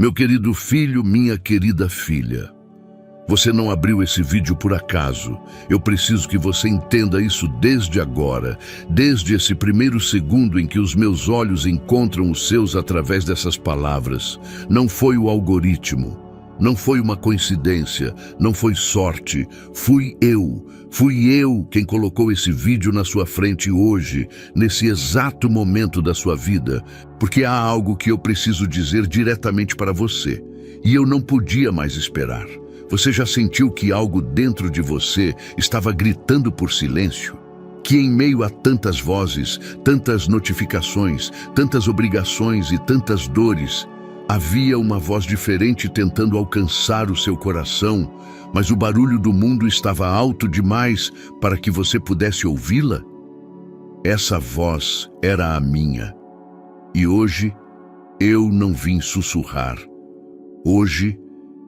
Meu querido filho, minha querida filha, você não abriu esse vídeo por acaso. Eu preciso que você entenda isso desde agora, desde esse primeiro segundo em que os meus olhos encontram os seus através dessas palavras. Não foi o algoritmo, não foi uma coincidência, não foi sorte. Fui eu quem colocou esse vídeo na sua frente hoje, nesse exato momento da sua vida, porque há algo que eu preciso dizer diretamente para você, e eu não podia mais esperar. Você já sentiu que algo dentro de você estava gritando por silêncio? Que em meio a tantas vozes, tantas notificações, tantas obrigações e tantas dores, havia uma voz diferente tentando alcançar o seu coração, mas o barulho do mundo estava alto demais para que você pudesse ouvi-la? Essa voz era a minha. E hoje eu não vim sussurrar. Hoje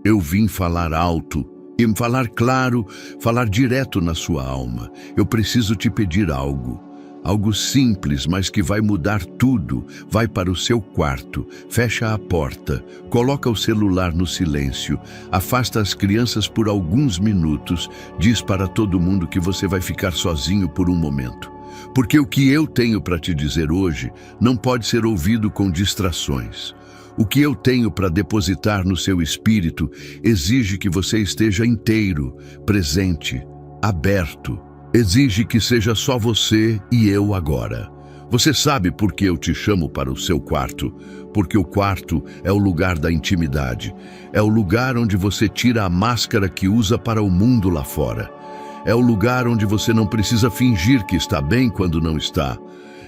eu vim falar alto e falar claro, falar direto na sua alma. Eu preciso te pedir algo. Algo simples, mas que vai mudar tudo. Vai para o seu quarto, fecha a porta, coloca o celular no silêncio, afasta as crianças por alguns minutos, diz para todo mundo que você vai ficar sozinho por um momento. Porque o que eu tenho para te dizer hoje não pode ser ouvido com distrações. O que eu tenho para depositar no seu espírito exige que você esteja inteiro, presente, aberto. Exige que seja só você e eu agora. Você sabe por que eu te chamo para o seu quarto? Porque o quarto é o lugar da intimidade. É o lugar onde você tira a máscara que usa para o mundo lá fora. É o lugar onde você não precisa fingir que está bem quando não está.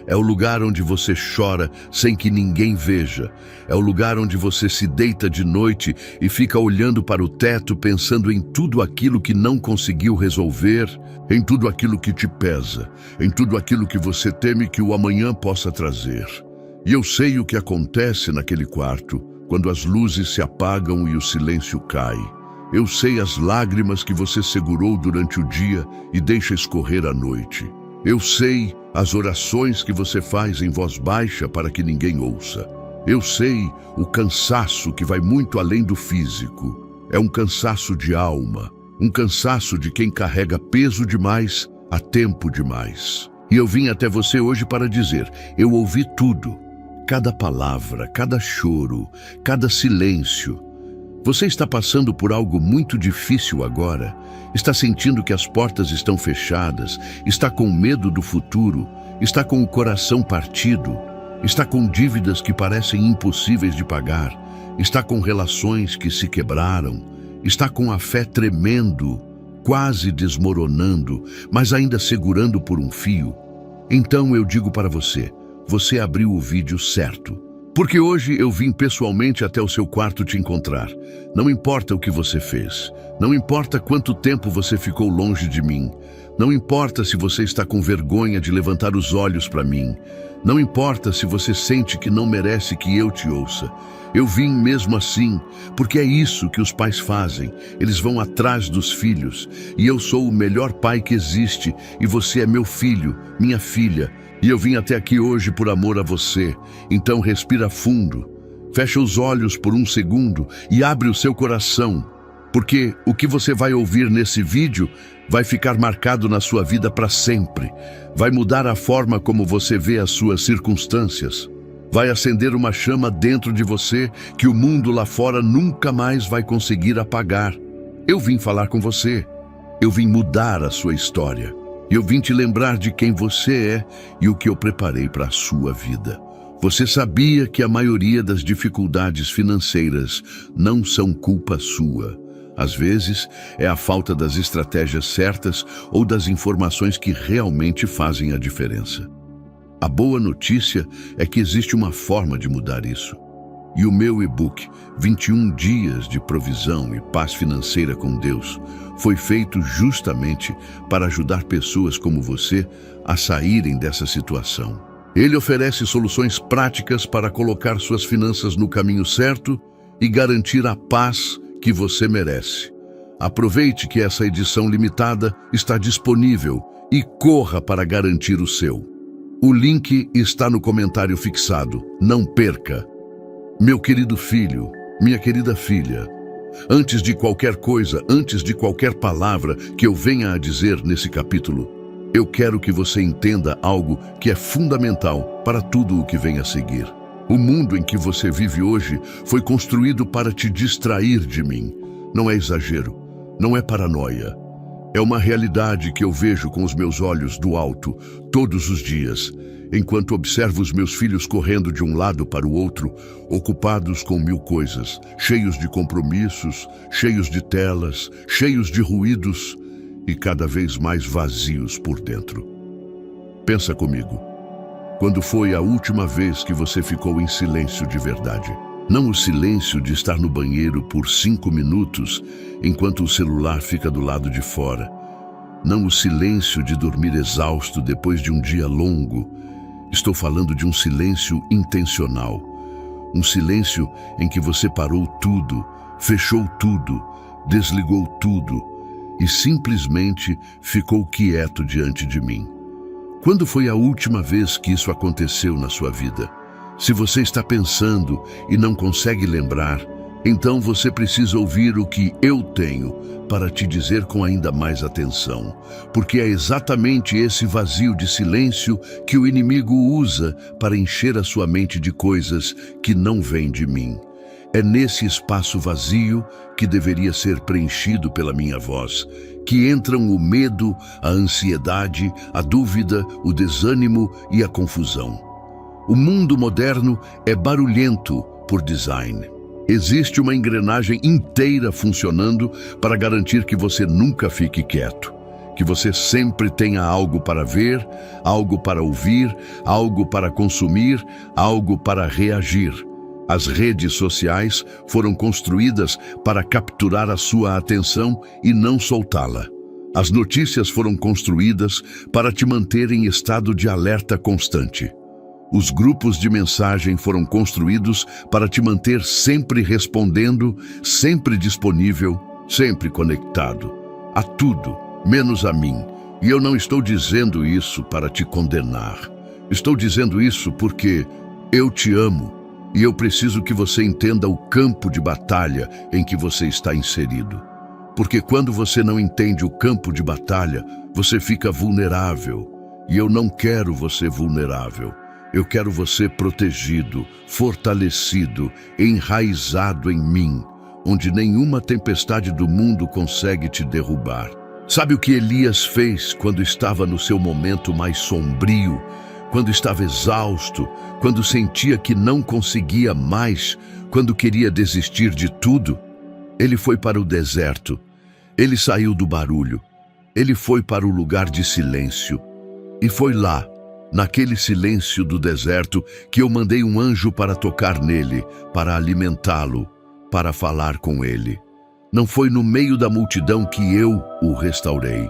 É o lugar onde você chora sem que ninguém veja. É o lugar onde você se deita de noite e fica olhando para o teto pensando em tudo aquilo que não conseguiu resolver, em tudo aquilo que te pesa, em tudo aquilo que você teme que o amanhã possa trazer. E eu sei o que acontece naquele quarto, quando as luzes se apagam e o silêncio cai. Eu sei as lágrimas que você segurou durante o dia e deixa escorrer à noite. Eu sei as orações que você faz em voz baixa para que ninguém ouça. Eu sei o cansaço que vai muito além do físico. É um cansaço de alma, um cansaço de quem carrega peso demais há tempo demais. E eu vim até você hoje para dizer, eu ouvi tudo. Cada palavra, cada choro, cada silêncio. Você está passando por algo muito difícil agora. Está sentindo que as portas estão fechadas, está com medo do futuro, está com o coração partido, está com dívidas que parecem impossíveis de pagar, está com relações que se quebraram, está com a fé tremendo, quase desmoronando, mas ainda segurando por um fio. Então eu digo para você, você abriu o vídeo certo. Porque hoje eu vim pessoalmente até o seu quarto te encontrar. Não importa o que você fez. Não importa quanto tempo você ficou longe de mim. Não importa se você está com vergonha de levantar os olhos para mim. Não importa se você sente que não merece que eu te ouça. Eu vim mesmo assim, porque é isso que os pais fazem. Eles vão atrás dos filhos. E eu sou o melhor pai que existe. E você é meu filho, minha filha. E eu vim até aqui hoje por amor a você. Então respira fundo, fecha os olhos por um segundo e abre o seu coração. Porque o que você vai ouvir nesse vídeo vai ficar marcado na sua vida para sempre. Vai mudar a forma como você vê as suas circunstâncias. Vai acender uma chama dentro de você que o mundo lá fora nunca mais vai conseguir apagar. Eu vim falar com você. Eu vim mudar a sua história. Eu vim te lembrar de quem você é e o que eu preparei para a sua vida. Você sabia que a maioria das dificuldades financeiras não são culpa sua. Às vezes, é a falta das estratégias certas ou das informações que realmente fazem a diferença. A boa notícia é que existe uma forma de mudar isso. E o meu e-book, 21 dias de provisão e paz financeira com Deus, foi feito justamente para ajudar pessoas como você a saírem dessa situação. Ele oferece soluções práticas para colocar suas finanças no caminho certo e garantir a paz que você merece. Aproveite que essa edição limitada está disponível e corra para garantir o seu. O link está no comentário fixado. Não perca! Meu querido filho, Minha querida filha, antes de qualquer coisa, antes de qualquer palavra que eu venha a dizer nesse capítulo, eu quero que você entenda algo que é fundamental para tudo o que vem a seguir. O mundo em que você vive hoje foi construído para te distrair de mim. Não é exagero, não é paranoia. É uma realidade que eu vejo com os meus olhos do alto todos os dias, enquanto observo os meus filhos correndo de um lado para o outro, ocupados com mil coisas, cheios de compromissos, cheios de telas, cheios de ruídos e cada vez mais vazios por dentro. Pensa comigo. Quando foi a última vez que você ficou em silêncio de verdade? Não o silêncio de estar no banheiro por 5 minutos, enquanto o celular fica do lado de fora. Não o silêncio de dormir exausto depois de um dia longo. Estou falando de um silêncio intencional. Um silêncio em que você parou tudo, fechou tudo, desligou tudo e simplesmente ficou quieto diante de mim. Quando foi a última vez que isso aconteceu na sua vida? Se você está pensando e não consegue lembrar, então você precisa ouvir o que eu tenho para te dizer com ainda mais atenção, porque é exatamente esse vazio de silêncio que o inimigo usa para encher a sua mente de coisas que não vêm de mim. É nesse espaço vazio que deveria ser preenchido pela minha voz, que entram o medo, a ansiedade, a dúvida, o desânimo e a confusão. O mundo moderno é barulhento por design. Existe uma engrenagem inteira funcionando para garantir que você nunca fique quieto, que você sempre tenha algo para ver, algo para ouvir, algo para consumir, algo para reagir. As redes sociais foram construídas para capturar a sua atenção e não soltá-la. As notícias foram construídas para te manter em estado de alerta constante. Os grupos de mensagem foram construídos para te manter sempre respondendo, sempre disponível, sempre conectado. A tudo, menos a mim. E eu não estou dizendo isso para te condenar. Estou dizendo isso porque eu te amo. E eu preciso que você entenda o campo de batalha em que você está inserido. Porque quando você não entende o campo de batalha, você fica vulnerável. E eu não quero você vulnerável. Eu quero você protegido, fortalecido, enraizado em mim, onde nenhuma tempestade do mundo consegue te derrubar. Sabe o que Elias fez quando estava no seu momento mais sombrio? Quando estava exausto, quando sentia que não conseguia mais, quando queria desistir de tudo? Ele foi para o deserto, ele saiu do barulho, ele foi para o lugar de silêncio. E foi lá, naquele silêncio do deserto, que eu mandei um anjo para tocar nele, para alimentá-lo, para falar com ele. Não foi no meio da multidão que eu o restaurei,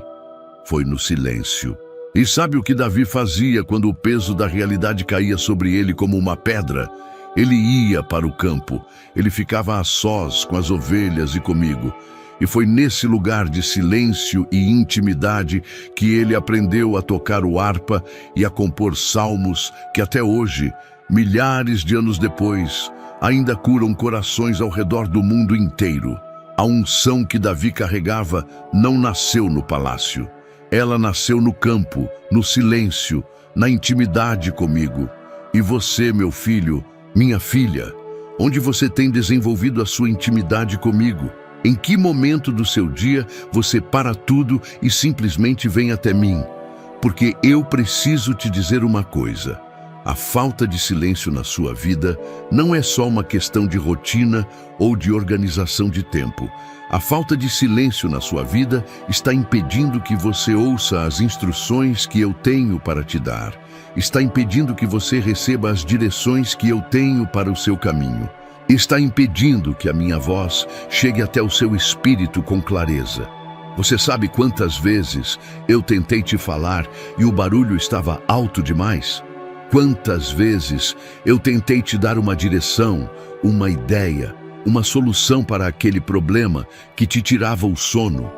foi no silêncio. E sabe o que Davi fazia quando o peso da realidade caía sobre ele como uma pedra? Ele ia para o campo, ele ficava a sós com as ovelhas e comigo. E foi nesse lugar de silêncio e intimidade que ele aprendeu a tocar o harpa e a compor salmos que até hoje, milhares de anos depois, ainda curam corações ao redor do mundo inteiro. A unção que Davi carregava não nasceu no palácio. Ela nasceu no campo, no silêncio, na intimidade comigo. E você, meu filho, minha filha, onde você tem desenvolvido a sua intimidade comigo? Em que momento do seu dia você para tudo e simplesmente vem até mim? Porque eu preciso te dizer uma coisa. A falta de silêncio na sua vida não é só uma questão de rotina ou de organização de tempo. A falta de silêncio na sua vida está impedindo que você ouça as instruções que eu tenho para te dar. Está impedindo que você receba as direções que eu tenho para o seu caminho. Está impedindo que a minha voz chegue até o seu espírito com clareza. Você sabe quantas vezes eu tentei te falar e o barulho estava alto demais? Quantas vezes eu tentei te dar uma direção, uma ideia, uma solução para aquele problema que te tirava o sono,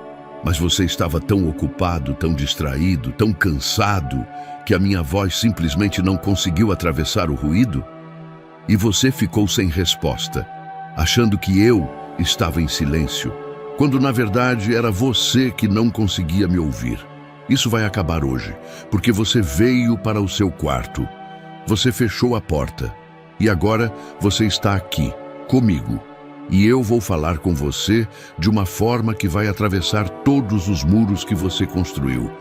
mas você estava tão ocupado, tão distraído, tão cansado, que a minha voz simplesmente não conseguiu atravessar o ruído? E você ficou sem resposta. achando que eu estava em silêncio, quando na verdade era você que não conseguia me ouvir. Isso vai acabar hoje, porque você veio para o seu quarto. Você fechou a porta e agora você está aqui, comigo. E eu vou falar com você de uma forma que vai atravessar todos os muros que você construiu,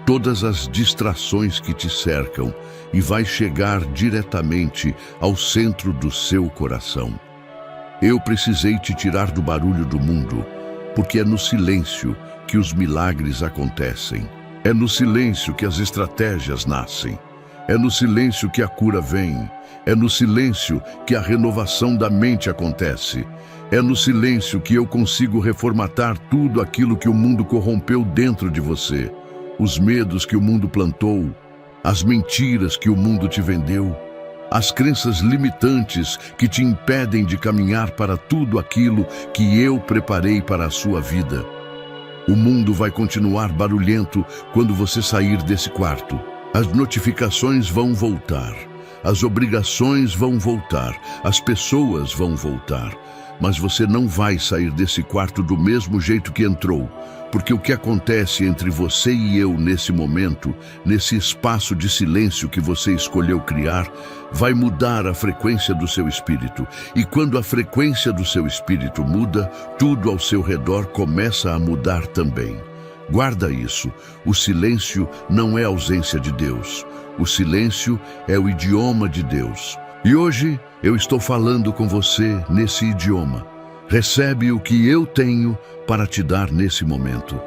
todas as distrações que te cercam e vai chegar diretamente ao centro do seu coração. Eu precisei te tirar do barulho do mundo, porque é no silêncio que os milagres acontecem. É no silêncio que as estratégias nascem. É no silêncio que a cura vem. É no silêncio que a renovação da mente acontece. É no silêncio que eu consigo reformatar tudo aquilo que o mundo corrompeu dentro de você. Os medos que o mundo plantou, as mentiras que o mundo te vendeu, as crenças limitantes que te impedem de caminhar para tudo aquilo que eu preparei para a sua vida. O mundo vai continuar barulhento quando você sair desse quarto. As notificações vão voltar, as obrigações vão voltar, as pessoas vão voltar. Mas você não vai sair desse quarto do mesmo jeito que entrou, porque o que acontece entre você e eu nesse momento, nesse espaço de silêncio que você escolheu criar, vai mudar a frequência do seu espírito. E quando a frequência do seu espírito muda, tudo ao seu redor começa a mudar também. Guarda isso. O silêncio não é ausência de Deus. O silêncio é o idioma de Deus. E hoje eu estou falando com você nesse idioma. Recebe o que eu tenho para te dar nesse momento.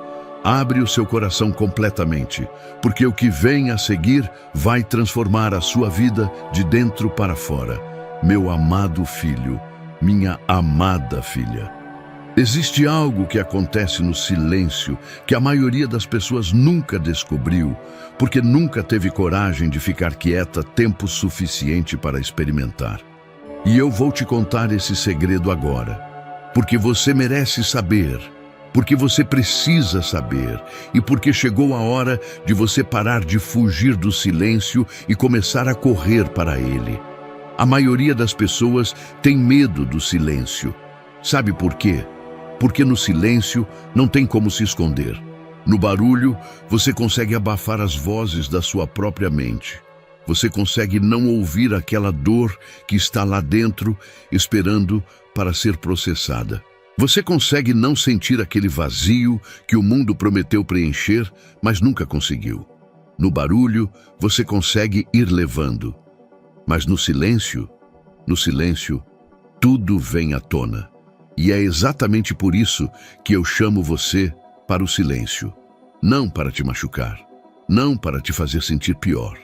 Abre o seu coração completamente, porque o que vem a seguir vai transformar a sua vida de dentro para fora. Meu amado filho, minha amada filha. Existe algo que acontece no silêncio que a maioria das pessoas nunca descobriu, porque nunca teve coragem de ficar quieta tempo suficiente para experimentar. E eu vou te contar esse segredo agora, porque você merece saber, porque você precisa saber e porque chegou a hora de você parar de fugir do silêncio e começar a correr para ele. A maioria das pessoas tem medo do silêncio. Sabe por quê? Porque no silêncio não tem como se esconder. No barulho, você consegue abafar as vozes da sua própria mente. Você consegue não ouvir aquela dor que está lá dentro, esperando para ser processada. Você consegue não sentir aquele vazio que o mundo prometeu preencher, mas nunca conseguiu. No barulho, você consegue ir levando. Mas no silêncio, tudo vem à tona. E é exatamente por isso que eu chamo você para o silêncio. Não para te machucar, não para te fazer sentir pior,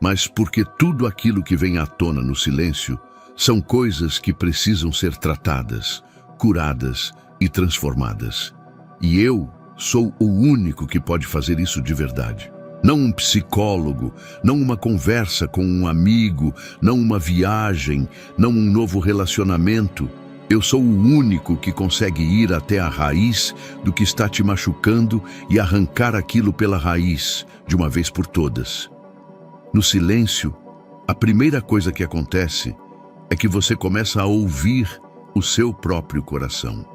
mas porque tudo aquilo que vem à tona no silêncio são coisas que precisam ser tratadas, curadas e transformadas. E eu sou o único que pode fazer isso de verdade. Não um psicólogo, não uma conversa com um amigo, não uma viagem, não um novo relacionamento. Eu sou o único que consegue ir até a raiz do que está te machucando e arrancar aquilo pela raiz, de uma vez por todas. No silêncio, a primeira coisa que acontece é que você começa a ouvir o seu próprio coração.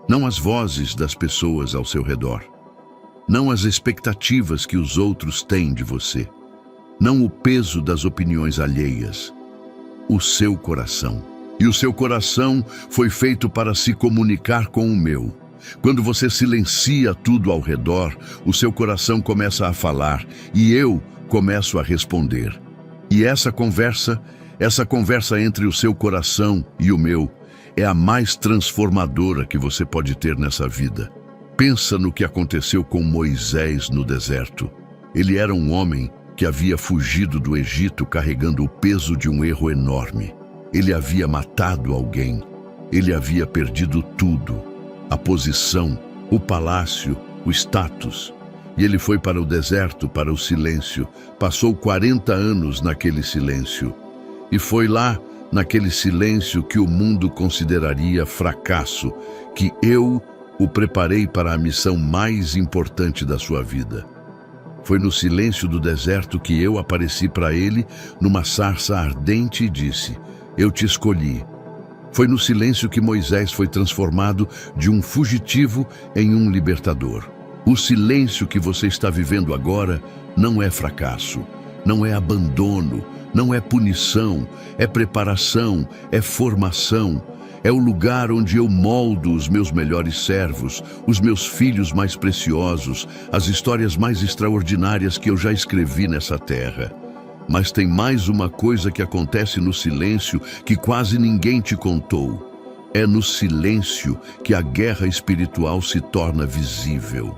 Não as vozes das pessoas ao seu redor. Não as expectativas que os outros têm de você. Não o peso das opiniões alheias. O seu coração. E o seu coração foi feito para se comunicar com o meu. Quando você silencia tudo ao redor, o seu coração começa a falar e eu começo a responder. E essa conversa entre o seu coração e o meu, é a mais transformadora que você pode ter nessa vida. Pensa no que aconteceu com Moisés no deserto. Ele era um homem que havia fugido do Egito carregando o peso de um erro enorme. Ele havia matado alguém. Ele havia perdido tudo. A posição, o palácio, o status. E ele foi para o deserto, para o silêncio. Passou 40 anos naquele silêncio. E foi lá, naquele silêncio, que o mundo consideraria fracasso, que eu o preparei para a missão mais importante da sua vida. Foi no silêncio do deserto que eu apareci para ele numa sarça ardente e disse: eu te escolhi. Foi no silêncio que Moisés foi transformado de um fugitivo em um libertador. O silêncio que você está vivendo agora não é fracasso, não é abandono, não é punição, é preparação, é formação. É o lugar onde eu moldo os meus melhores servos, os meus filhos mais preciosos, as histórias mais extraordinárias que eu já escrevi nessa terra. Mas tem mais uma coisa que acontece no silêncio que quase ninguém te contou. É no silêncio que a guerra espiritual se torna visível.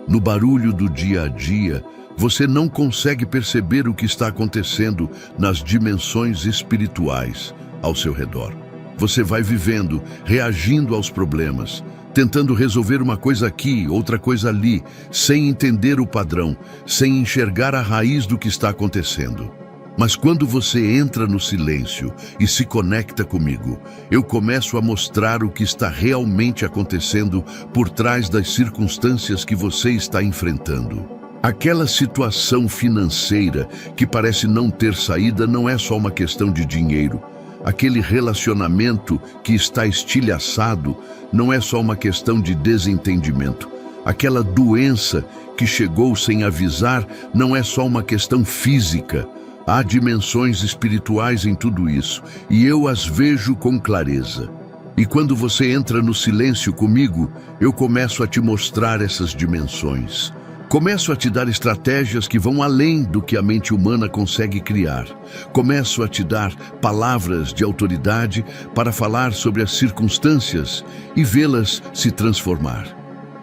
No barulho do dia a dia, você não consegue perceber o que está acontecendo nas dimensões espirituais ao seu redor. Você vai vivendo, reagindo aos problemas, tentando resolver uma coisa aqui, outra coisa ali, sem entender o padrão, sem enxergar a raiz do que está acontecendo. Mas quando você entra no silêncio e se conecta comigo, eu começo a mostrar o que está realmente acontecendo por trás das circunstâncias que você está enfrentando. Aquela situação financeira que parece não ter saída não é só uma questão de dinheiro. Aquele relacionamento que está estilhaçado não é só uma questão de desentendimento. Aquela doença que chegou sem avisar não é só uma questão física. Há dimensões espirituais em tudo isso, e eu as vejo com clareza. E quando você entra no silêncio comigo, eu começo a te mostrar essas dimensões. Começo a te dar estratégias que vão além do que a mente humana consegue criar. Começo a te dar palavras de autoridade para falar sobre as circunstâncias e vê-las se transformar.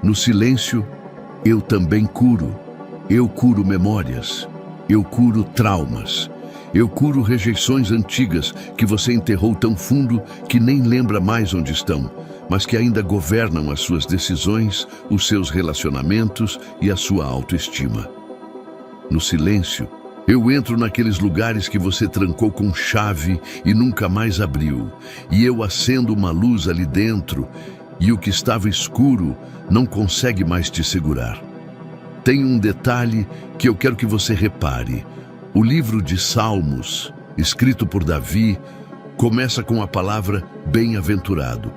No silêncio, eu também curo. Eu curo memórias. Eu curo traumas. Eu curo rejeições antigas que você enterrou tão fundo que nem lembra mais onde estão, mas que ainda governam as suas decisões, os seus relacionamentos e a sua autoestima. No silêncio, eu entro naqueles lugares que você trancou com chave e nunca mais abriu, e eu acendo uma luz ali dentro, e o que estava escuro não consegue mais te segurar. Tem um detalhe que eu quero que você repare. O livro de Salmos, escrito por Davi, começa com a palavra bem-aventurado.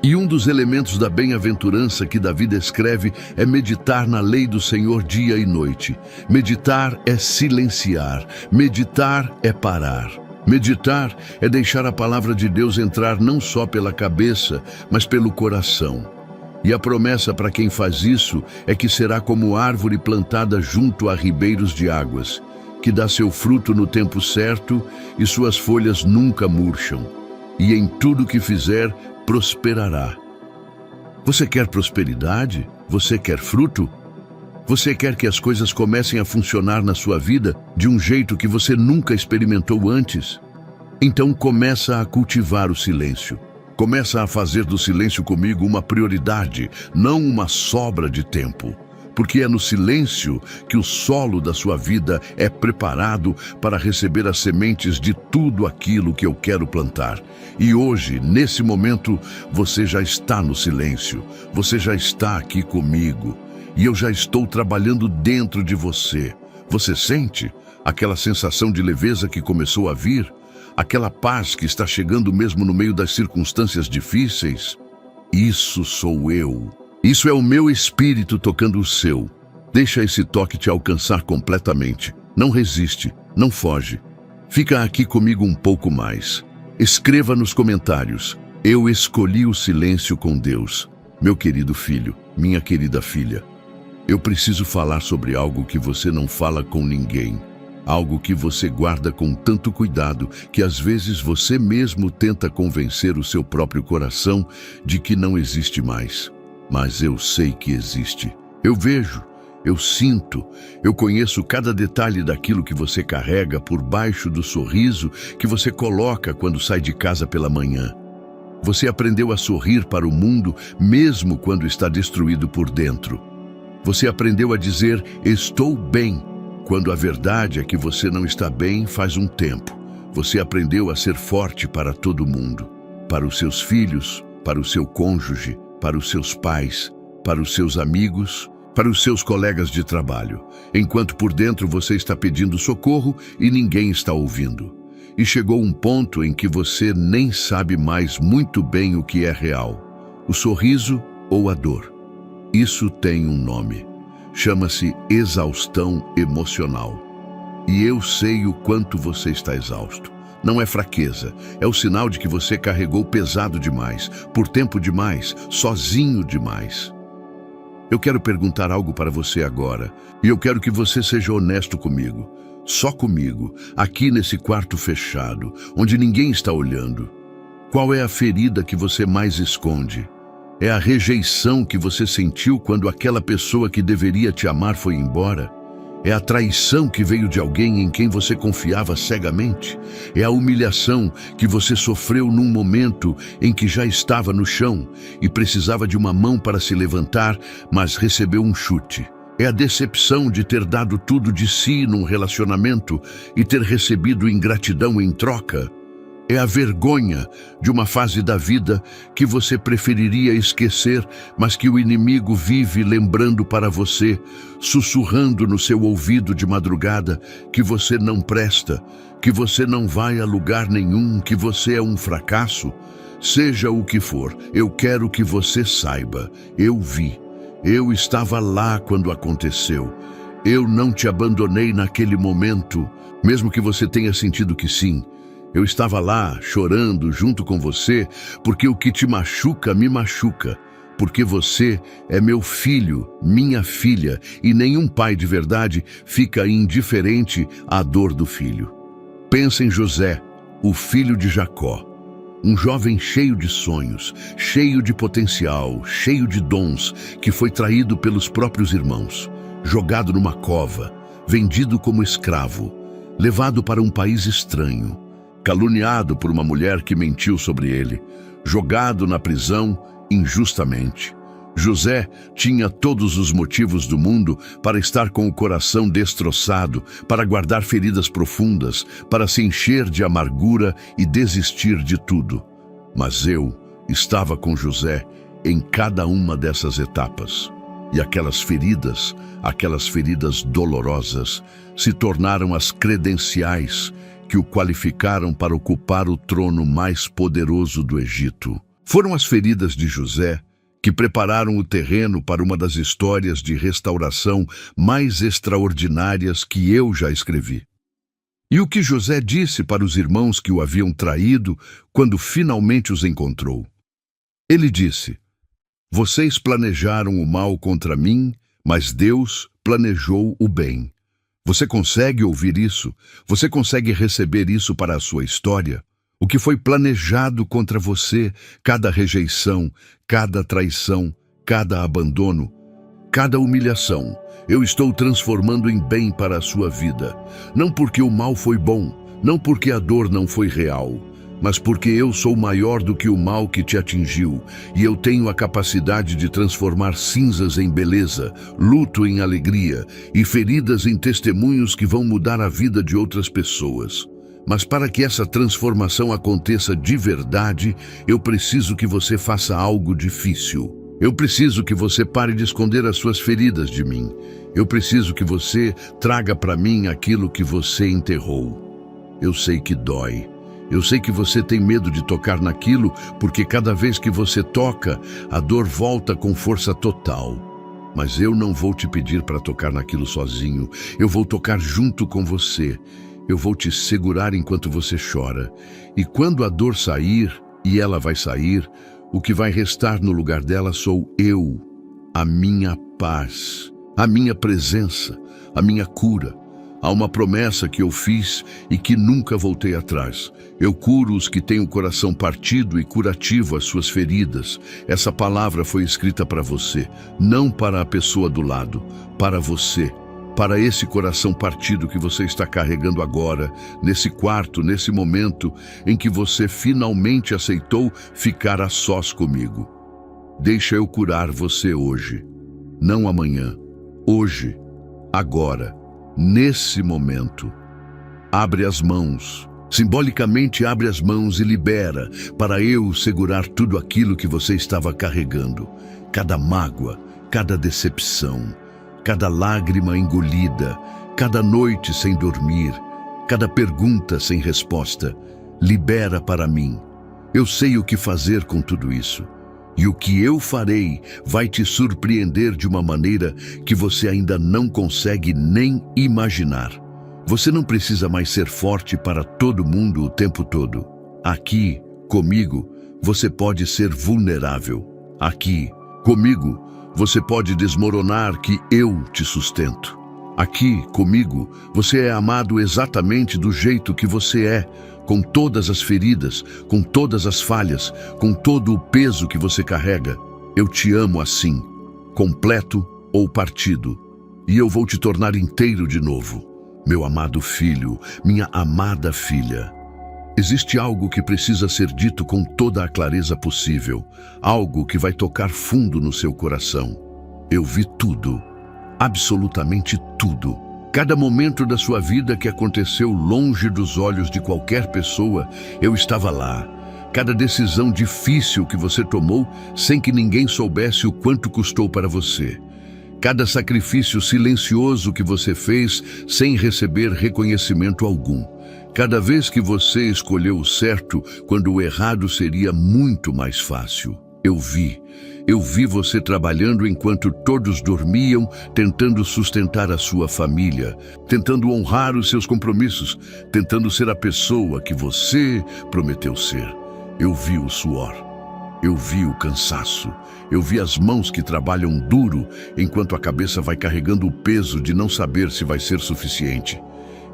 E um dos elementos da bem-aventurança que Davi descreve é meditar na lei do Senhor dia e noite. Meditar é silenciar, meditar é parar. Meditar é deixar a palavra de Deus entrar não só pela cabeça, mas pelo coração. E a promessa para quem faz isso é que será como árvore plantada junto a ribeiros de águas, que dá seu fruto no tempo certo e suas folhas nunca murcham, e em tudo que fizer prosperará. Você quer prosperidade? Você quer fruto? Você quer que as coisas comecem a funcionar na sua vida de um jeito que você nunca experimentou antes? Então começa a cultivar o silêncio. Começa a fazer do silêncio comigo uma prioridade, não uma sobra de tempo. Porque é no silêncio que o solo da sua vida é preparado para receber as sementes de tudo aquilo que eu quero plantar. E hoje, nesse momento, você já está no silêncio. Você já está aqui comigo. E eu já estou trabalhando dentro de você. Você sente aquela sensação de leveza que começou a vir? Aquela paz que está chegando mesmo no meio das circunstâncias difíceis? Isso sou eu. Isso é o meu espírito tocando o seu. Deixa esse toque te alcançar completamente. Não resiste, não foge. Fica aqui comigo um pouco mais. Escreva nos comentários: eu escolhi o silêncio com Deus. Meu querido filho, minha querida filha, eu preciso falar sobre algo que você não fala com ninguém. Algo que você guarda com tanto cuidado que às vezes você mesmo tenta convencer o seu próprio coração de que não existe mais. Mas eu sei que existe. Eu vejo, eu sinto, eu conheço cada detalhe daquilo que você carrega por baixo do sorriso que você coloca quando sai de casa pela manhã. Você aprendeu a sorrir para o mundo mesmo quando está destruído por dentro. Você aprendeu a dizer "estou bem", quando a verdade é que você não está bem faz um tempo. Você aprendeu a ser forte para todo mundo, para os seus filhos, para o seu cônjuge, para os seus pais, para os seus amigos, para os seus colegas de trabalho, enquanto por dentro você está pedindo socorro e ninguém está ouvindo. e chegou um ponto em que você nem sabe mais muito bem o que é real, o sorriso ou a dor. Isso tem um nome. Chama-se exaustão emocional. E eu sei o quanto você está exausto. Não é fraqueza, é o sinal de que você carregou pesado demais, por tempo demais, sozinho demais. Eu quero perguntar algo para você agora, e eu quero que você seja honesto comigo. Só comigo, aqui nesse quarto fechado, onde ninguém está olhando. Qual é a ferida que você mais esconde? É a rejeição que você sentiu quando aquela pessoa que deveria te amar foi embora? É a traição que veio de alguém em quem você confiava cegamente? É a humilhação que você sofreu num momento em que já estava no chão e precisava de uma mão para se levantar, mas recebeu um chute? É a decepção de ter dado tudo de si num relacionamento e ter recebido ingratidão em troca? É a vergonha de uma fase da vida que você preferiria esquecer, mas que o inimigo vive lembrando para você, sussurrando no seu ouvido de madrugada que você não presta, que você não vai a lugar nenhum, que você é um fracasso? Seja o que for, eu quero que você saiba, eu vi, eu estava lá quando aconteceu. Eu não te abandonei naquele momento, mesmo que você tenha sentido que sim. Eu estava lá, chorando junto com você, porque o que te machuca, me machuca. Porque você é meu filho, minha filha, e nenhum pai de verdade fica indiferente à dor do filho. Pensa em José, o filho de Jacó. Um jovem cheio de sonhos, cheio de potencial, cheio de dons, que foi traído pelos próprios irmãos, jogado numa cova, vendido como escravo, levado para um país estranho, caluniado por uma mulher que mentiu sobre ele, jogado na prisão injustamente. José tinha todos os motivos do mundo para estar com o coração destroçado, para guardar feridas profundas, para se encher de amargura e desistir de tudo. Mas eu estava com José em cada uma dessas etapas. E aquelas feridas dolorosas, se tornaram as credenciais que o qualificaram para ocupar o trono mais poderoso do Egito. Foram as feridas de José que prepararam o terreno para uma das histórias de restauração mais extraordinárias que eu já escrevi. E o que José disse para os irmãos que o haviam traído quando finalmente os encontrou? Ele disse: "Vocês planejaram o mal contra mim, mas Deus planejou o bem." Você consegue ouvir isso? Você consegue receber isso para a sua história? O que foi planejado contra você, cada rejeição, cada traição, cada abandono, cada humilhação, eu estou transformando em bem para a sua vida. Não porque o mal foi bom, não porque a dor não foi real, mas porque eu sou maior do que o mal que te atingiu, e eu tenho a capacidade de transformar cinzas em beleza, luto em alegria e feridas em testemunhos que vão mudar a vida de outras pessoas. Mas para que essa transformação aconteça de verdade, eu preciso que você faça algo difícil. Eu preciso que você pare de esconder as suas feridas de mim. Eu preciso que você traga para mim aquilo que você enterrou. Eu sei que dói. Eu sei que você tem medo de tocar naquilo, porque cada vez que você toca, a dor volta com força total. Mas eu não vou te pedir para tocar naquilo sozinho. Eu vou tocar junto com você. Eu vou te segurar enquanto você chora. E quando a dor sair, e ela vai sair, o que vai restar no lugar dela sou eu, a minha paz, a minha presença, a minha cura. Há uma promessa que eu fiz e que nunca voltei atrás. Eu curo os que têm o coração partido e curativo as suas feridas. Essa palavra foi escrita para você, não para a pessoa do lado, para você. Para esse coração partido que você está carregando agora, nesse quarto, nesse momento em que você finalmente aceitou ficar a sós comigo. Deixa eu curar você hoje, não amanhã, hoje, agora, nesse momento. Abre as mãos, simbolicamente abre as mãos e libera para eu segurar tudo aquilo que você estava carregando, cada mágoa, cada decepção, cada lágrima engolida, cada noite sem dormir, cada pergunta sem resposta. Libera para mim. Eu sei o que fazer com tudo isso. E o que eu farei vai te surpreender de uma maneira que você ainda não consegue nem imaginar. Você não precisa mais ser forte para todo mundo o tempo todo. Aqui, comigo, você pode ser vulnerável. Aqui, comigo, você pode desmoronar que eu te sustento. Aqui, comigo, você é amado exatamente do jeito que você é, com todas as feridas, com todas as falhas, com todo o peso que você carrega. Eu te amo assim, completo ou partido, e eu vou te tornar inteiro de novo. Meu amado filho, minha amada filha. Existe algo que precisa ser dito com toda a clareza possível, algo que vai tocar fundo no seu coração. Eu vi tudo, absolutamente tudo. Cada momento da sua vida que aconteceu longe dos olhos de qualquer pessoa, eu estava lá. Cada decisão difícil que você tomou sem que ninguém soubesse o quanto custou para você. Cada sacrifício silencioso que você fez sem receber reconhecimento algum. Cada vez que você escolheu o certo, quando o errado seria muito mais fácil. Eu vi você trabalhando enquanto todos dormiam, tentando sustentar a sua família, tentando honrar os seus compromissos, tentando ser a pessoa que você prometeu ser. Eu vi o suor, eu vi o cansaço, eu vi as mãos que trabalham duro enquanto a cabeça vai carregando o peso de não saber se vai ser suficiente.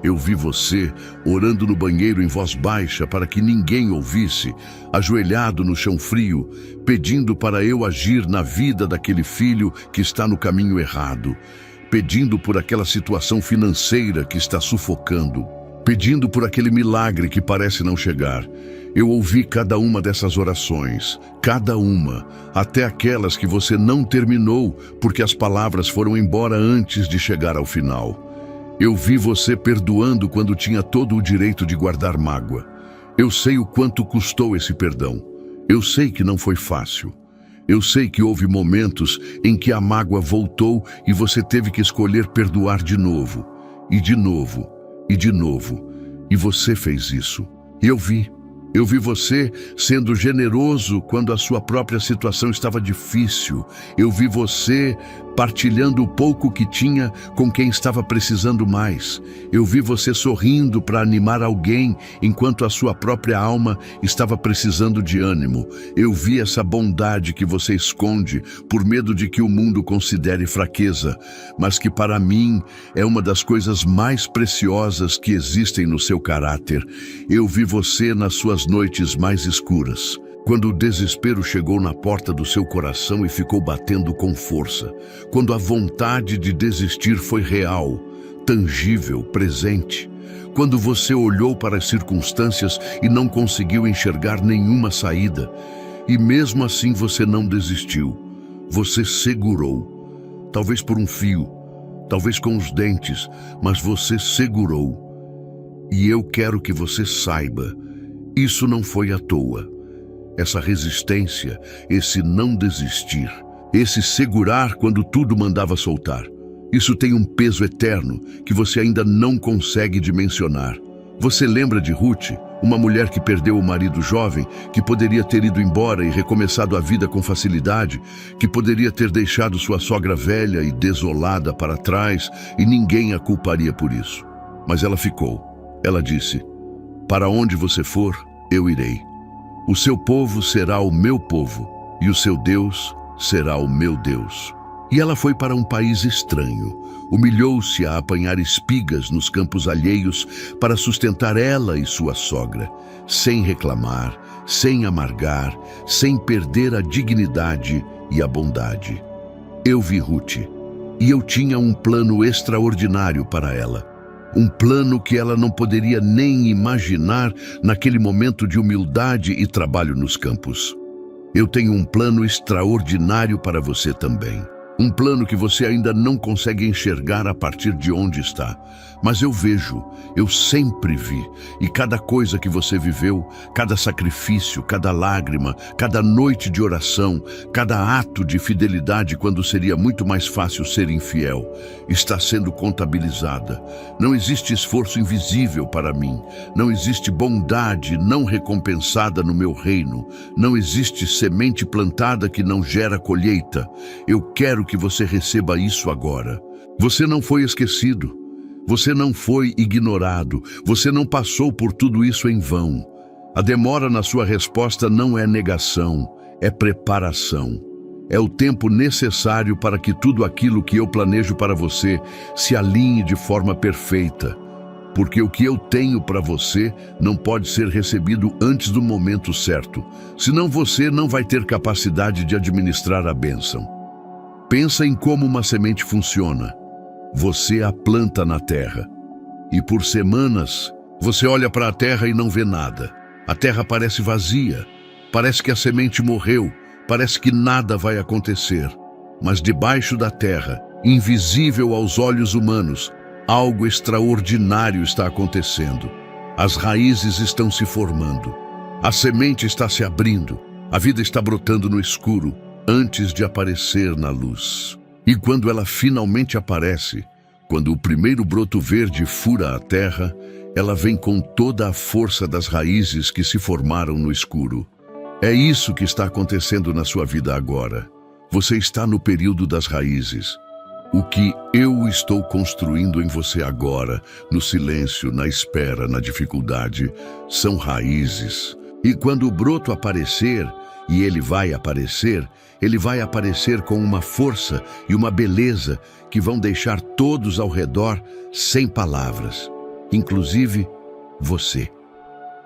Eu vi você orando no banheiro em voz baixa para que ninguém ouvisse, ajoelhado no chão frio, pedindo para eu agir na vida daquele filho que está no caminho errado, pedindo por aquela situação financeira que está sufocando, pedindo por aquele milagre que parece não chegar. Eu ouvi cada uma dessas orações, cada uma, até aquelas que você não terminou porque as palavras foram embora antes de chegar ao final. Eu vi você perdoando quando tinha todo o direito de guardar mágoa. Eu sei o quanto custou esse perdão. Eu sei que não foi fácil. Eu sei que houve momentos em que a mágoa voltou e você teve que escolher perdoar de novo. E de novo. E de novo. E você fez isso. E eu vi você sendo generoso quando a sua própria situação estava difícil. Eu vi você partilhando o pouco que tinha com quem estava precisando mais. Eu vi você sorrindo para animar alguém enquanto a sua própria alma estava precisando de ânimo. Eu vi essa bondade que você esconde por medo de que o mundo considere fraqueza, mas que para mim é uma das coisas mais preciosas que existem no seu caráter. Eu vi você nas suas noites mais escuras, quando o desespero chegou na porta do seu coração e ficou batendo com força, quando a vontade de desistir foi real, tangível, presente, quando você olhou para as circunstâncias e não conseguiu enxergar nenhuma saída, e mesmo assim você não desistiu, você segurou, talvez por um fio, talvez com os dentes, mas você segurou. E eu quero que você saiba, isso não foi à toa. Essa resistência, esse não desistir, esse segurar quando tudo mandava soltar, isso tem um peso eterno que você ainda não consegue dimensionar. Você lembra de Ruth, uma mulher que perdeu o marido jovem, que poderia ter ido embora e recomeçado a vida com facilidade, que poderia ter deixado sua sogra velha e desolada para trás e ninguém a culparia por isso. Mas ela ficou. Ela disse: "Para onde você for, eu irei. O seu povo será o meu povo, e o seu Deus será o meu Deus." E ela foi para um país estranho, humilhou-se a apanhar espigas nos campos alheios para sustentar ela e sua sogra, sem reclamar, sem amargar, sem perder a dignidade e a bondade. Eu vi Ruth, e eu tinha um plano extraordinário para ela. Um plano que ela não poderia nem imaginar naquele momento de humildade e trabalho nos campos. Eu tenho um plano extraordinário para você também. Um plano que você ainda não consegue enxergar a partir de onde está. Mas eu vejo, eu sempre vi. E cada coisa que você viveu, cada sacrifício, cada lágrima, cada noite de oração, cada ato de fidelidade quando seria muito mais fácil ser infiel, está sendo contabilizada. Não existe esforço invisível para mim. Não existe bondade não recompensada no meu reino. Não existe semente plantada que não gera colheita. Eu quero que você receba isso agora. Você não foi esquecido. Você não foi ignorado. Você não passou por tudo isso em vão. A demora na sua resposta não é negação, é preparação. É o tempo necessário para que tudo aquilo que eu planejo para você se alinhe de forma perfeita. Porque o que eu tenho para você não pode ser recebido antes do momento certo. Senão você não vai ter capacidade de administrar a bênção. Pensa em como uma semente funciona. Você a planta na terra. E por semanas, você olha para a terra e não vê nada. A terra parece vazia. Parece que a semente morreu. Parece que nada vai acontecer. Mas debaixo da terra, invisível aos olhos humanos, algo extraordinário está acontecendo. As raízes estão se formando. A semente está se abrindo. A vida está brotando no escuro, antes de aparecer na luz. E quando ela finalmente aparece, quando o primeiro broto verde fura a terra, ela vem com toda a força das raízes que se formaram no escuro. É isso que está acontecendo na sua vida agora. Você está no período das raízes. O que eu estou construindo em você agora, no silêncio, na espera, na dificuldade, são raízes. E quando o broto aparecer, e ele vai aparecer com uma força e uma beleza que vão deixar todos ao redor sem palavras, inclusive você.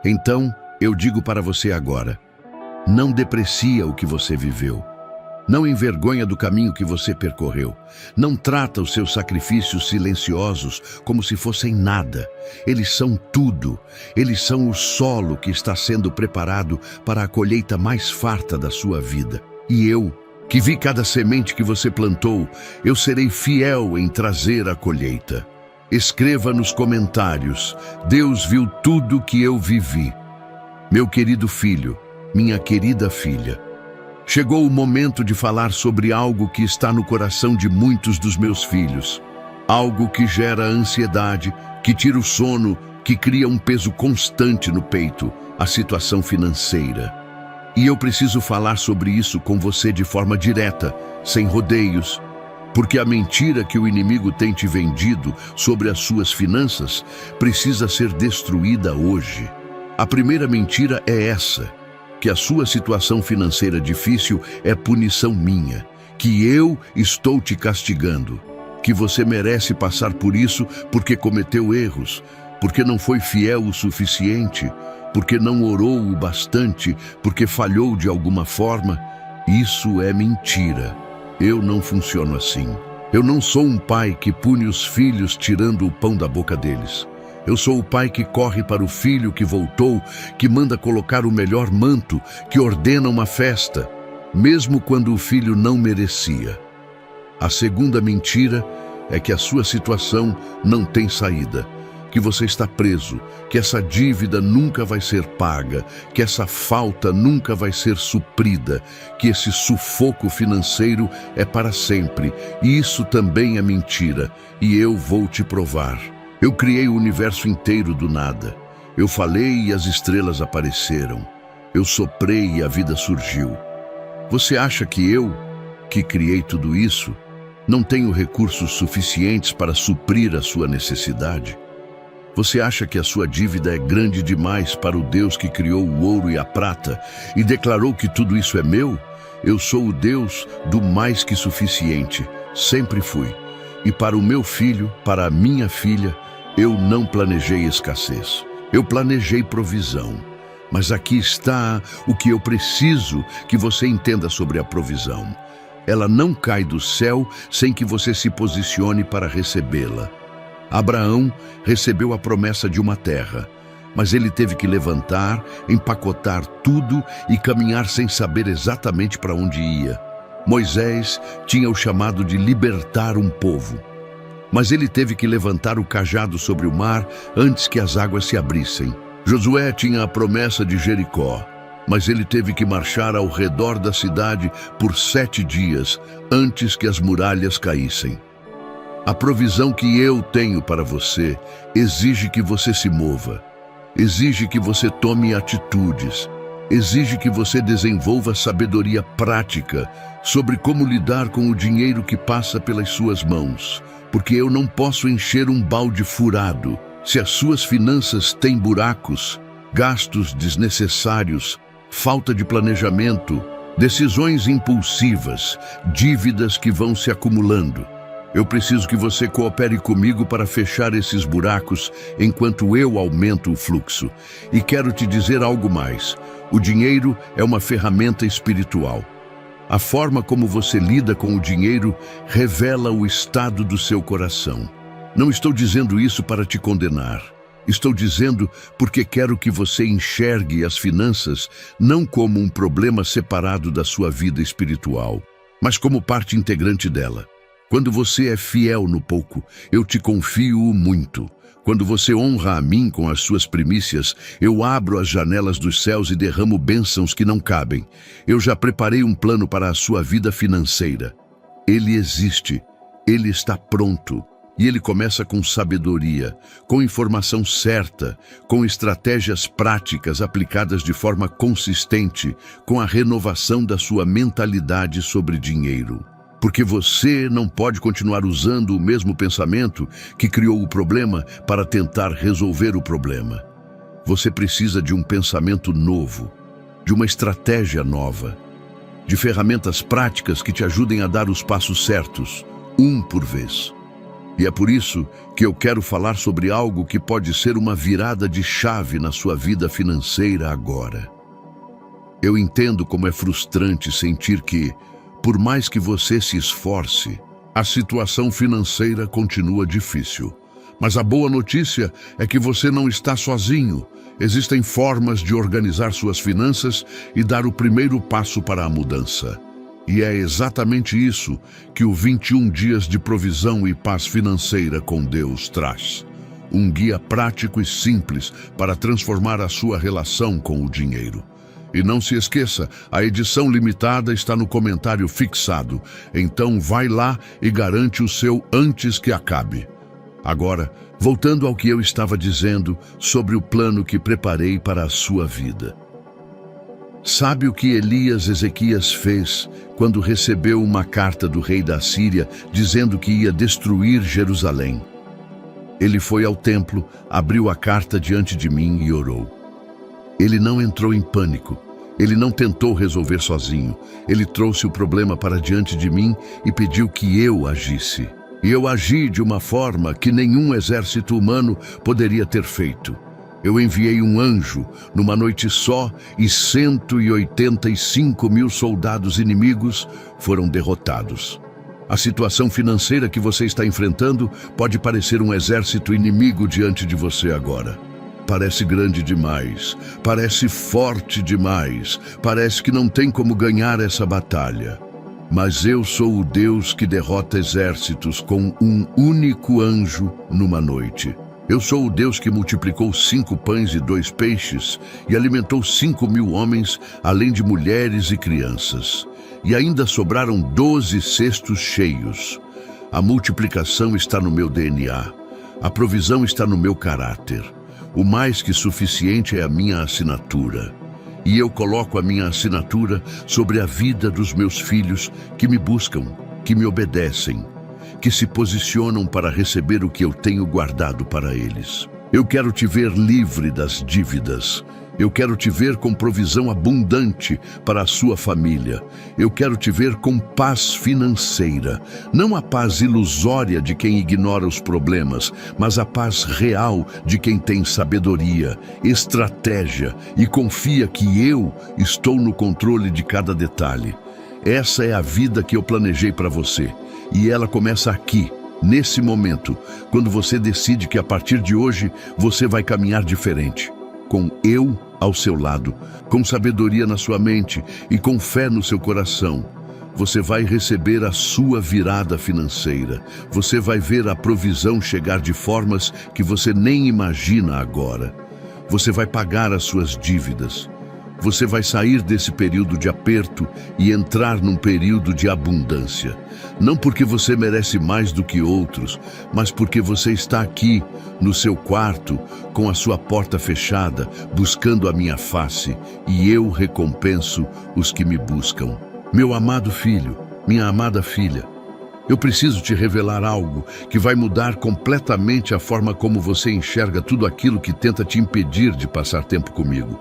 Então, eu digo para você agora, não deprecia o que você viveu. Não envergonha do caminho que você percorreu. Não trata os seus sacrifícios silenciosos como se fossem nada. Eles são tudo. Eles são o solo que está sendo preparado para a colheita mais farta da sua vida. E eu, que vi cada semente que você plantou, eu serei fiel em trazer a colheita. Escreva nos comentários: Deus viu tudo que eu vivi. Meu querido filho, minha querida filha, chegou o momento de falar sobre algo que está no coração de muitos dos meus filhos. Algo que gera ansiedade, que tira o sono, que cria um peso constante no peito, a situação financeira. E eu preciso falar sobre isso com você de forma direta, sem rodeios, porque a mentira que o inimigo tem te vendido sobre as suas finanças precisa ser destruída hoje. A primeira mentira é essa: que a sua situação financeira difícil é punição minha, que eu estou te castigando, que você merece passar por isso porque cometeu erros, porque não foi fiel o suficiente, porque não orou o bastante, porque falhou de alguma forma. Isso é mentira. Eu não funciono assim. Eu não sou um pai que pune os filhos tirando o pão da boca deles. Eu sou o pai que corre para o filho que voltou, que manda colocar o melhor manto, que ordena uma festa, mesmo quando o filho não merecia. A segunda mentira é que a sua situação não tem saída, que você está preso, que essa dívida nunca vai ser paga, que essa falta nunca vai ser suprida, que esse sufoco financeiro é para sempre. E isso também é mentira, e eu vou te provar. Eu criei o universo inteiro do nada. Eu falei e as estrelas apareceram. Eu soprei e a vida surgiu. Você acha que eu, que criei tudo isso, não tenho recursos suficientes para suprir a sua necessidade? Você acha que a sua dívida é grande demais para o Deus que criou o ouro e a prata e declarou que tudo isso é meu? Eu sou o Deus do mais que suficiente, sempre fui. E para o meu filho, para a minha filha, eu não planejei escassez. Eu planejei provisão. Mas aqui está o que eu preciso que você entenda sobre a provisão. Ela não cai do céu sem que você se posicione para recebê-la. Abraão recebeu a promessa de uma terra, mas ele teve que levantar, empacotar tudo e caminhar sem saber exatamente para onde ia. Moisés tinha o chamado de libertar um povo. Mas ele teve que levantar o cajado sobre o mar antes que as águas se abrissem. Josué tinha a promessa de Jericó, mas ele teve que marchar ao redor da cidade por 7 dias antes que as muralhas caíssem. A provisão que eu tenho para você exige que você se mova, exige que você tome atitudes, exige que você desenvolva sabedoria prática sobre como lidar com o dinheiro que passa pelas suas mãos, porque eu não posso encher um balde furado se as suas finanças têm buracos, gastos desnecessários, falta de planejamento, decisões impulsivas, dívidas que vão se acumulando. Eu preciso que você coopere comigo para fechar esses buracos enquanto eu aumento o fluxo. E quero te dizer algo mais. O dinheiro é uma ferramenta espiritual. A forma como você lida com o dinheiro revela o estado do seu coração. Não estou dizendo isso para te condenar. Estou dizendo porque quero que você enxergue as finanças não como um problema separado da sua vida espiritual, mas como parte integrante dela. Quando você é fiel no pouco, eu te confio o muito. Quando você honra a mim com as suas primícias, eu abro as janelas dos céus e derramo bênçãos que não cabem. Eu já preparei um plano para a sua vida financeira. Ele existe, ele está pronto. E ele começa com sabedoria, com informação certa, com estratégias práticas aplicadas de forma consistente, com a renovação da sua mentalidade sobre dinheiro. Porque você não pode continuar usando o mesmo pensamento que criou o problema para tentar resolver o problema. Você precisa de um pensamento novo, de uma estratégia nova, de ferramentas práticas que te ajudem a dar os passos certos, um por vez. E é por isso que eu quero falar sobre algo que pode ser uma virada de chave na sua vida financeira agora. Eu entendo como é frustrante sentir que, por mais que você se esforce, a situação financeira continua difícil. Mas a boa notícia é que você não está sozinho. Existem formas de organizar suas finanças e dar o primeiro passo para a mudança. E é exatamente isso que o 21 Dias de Provisão e Paz Financeira com Deus traz. Um guia prático e simples para transformar a sua relação com o dinheiro. E não se esqueça, a edição limitada está no comentário fixado, então vai lá e garante o seu antes que acabe. Agora, voltando ao que eu estava dizendo sobre o plano que preparei para a sua vida. Sabe o que Ezequias fez quando recebeu uma carta do rei da Síria dizendo que ia destruir Jerusalém? Ele foi ao templo, abriu a carta diante de mim e orou. Ele não entrou em pânico. Ele não tentou resolver sozinho. Ele trouxe o problema para diante de mim e pediu que eu agisse. E eu agi de uma forma que nenhum exército humano poderia ter feito. Eu enviei um anjo numa noite só e 185 mil soldados inimigos foram derrotados. A situação financeira que você está enfrentando pode parecer um exército inimigo diante de você agora. Parece grande demais, parece forte demais, parece que não tem como ganhar essa batalha. Mas eu sou o Deus que derrota exércitos com um único anjo numa noite. Eu sou o Deus que multiplicou 5 pães e 2 peixes e alimentou 5.000 homens, além de mulheres e crianças. E ainda sobraram 12 cestos cheios. A multiplicação está no meu DNA. A provisão está no meu caráter. O mais que suficiente é a minha assinatura. E eu coloco a minha assinatura sobre a vida dos meus filhos que me buscam, que me obedecem, que se posicionam para receber o que eu tenho guardado para eles. Eu quero te ver livre das dívidas. Eu quero te ver com provisão abundante para a sua família. Eu quero te ver com paz financeira. Não a paz ilusória de quem ignora os problemas, mas a paz real de quem tem sabedoria, estratégia e confia que eu estou no controle de cada detalhe. Essa é a vida que eu planejei para você. E ela começa aqui, nesse momento, quando você decide que a partir de hoje você vai caminhar diferente. Com eu ao seu lado, com sabedoria na sua mente e com fé no seu coração. Você vai receber a sua virada financeira. Você vai ver a provisão chegar de formas que você nem imagina agora. Você vai pagar as suas dívidas. Você vai sair desse período de aperto e entrar num período de abundância. Não porque você merece mais do que outros, mas porque você está aqui, no seu quarto, com a sua porta fechada, buscando a minha face, e eu recompenso os que me buscam. Meu amado filho, minha amada filha, eu preciso te revelar algo que vai mudar completamente a forma como você enxerga tudo aquilo que tenta te impedir de passar tempo comigo.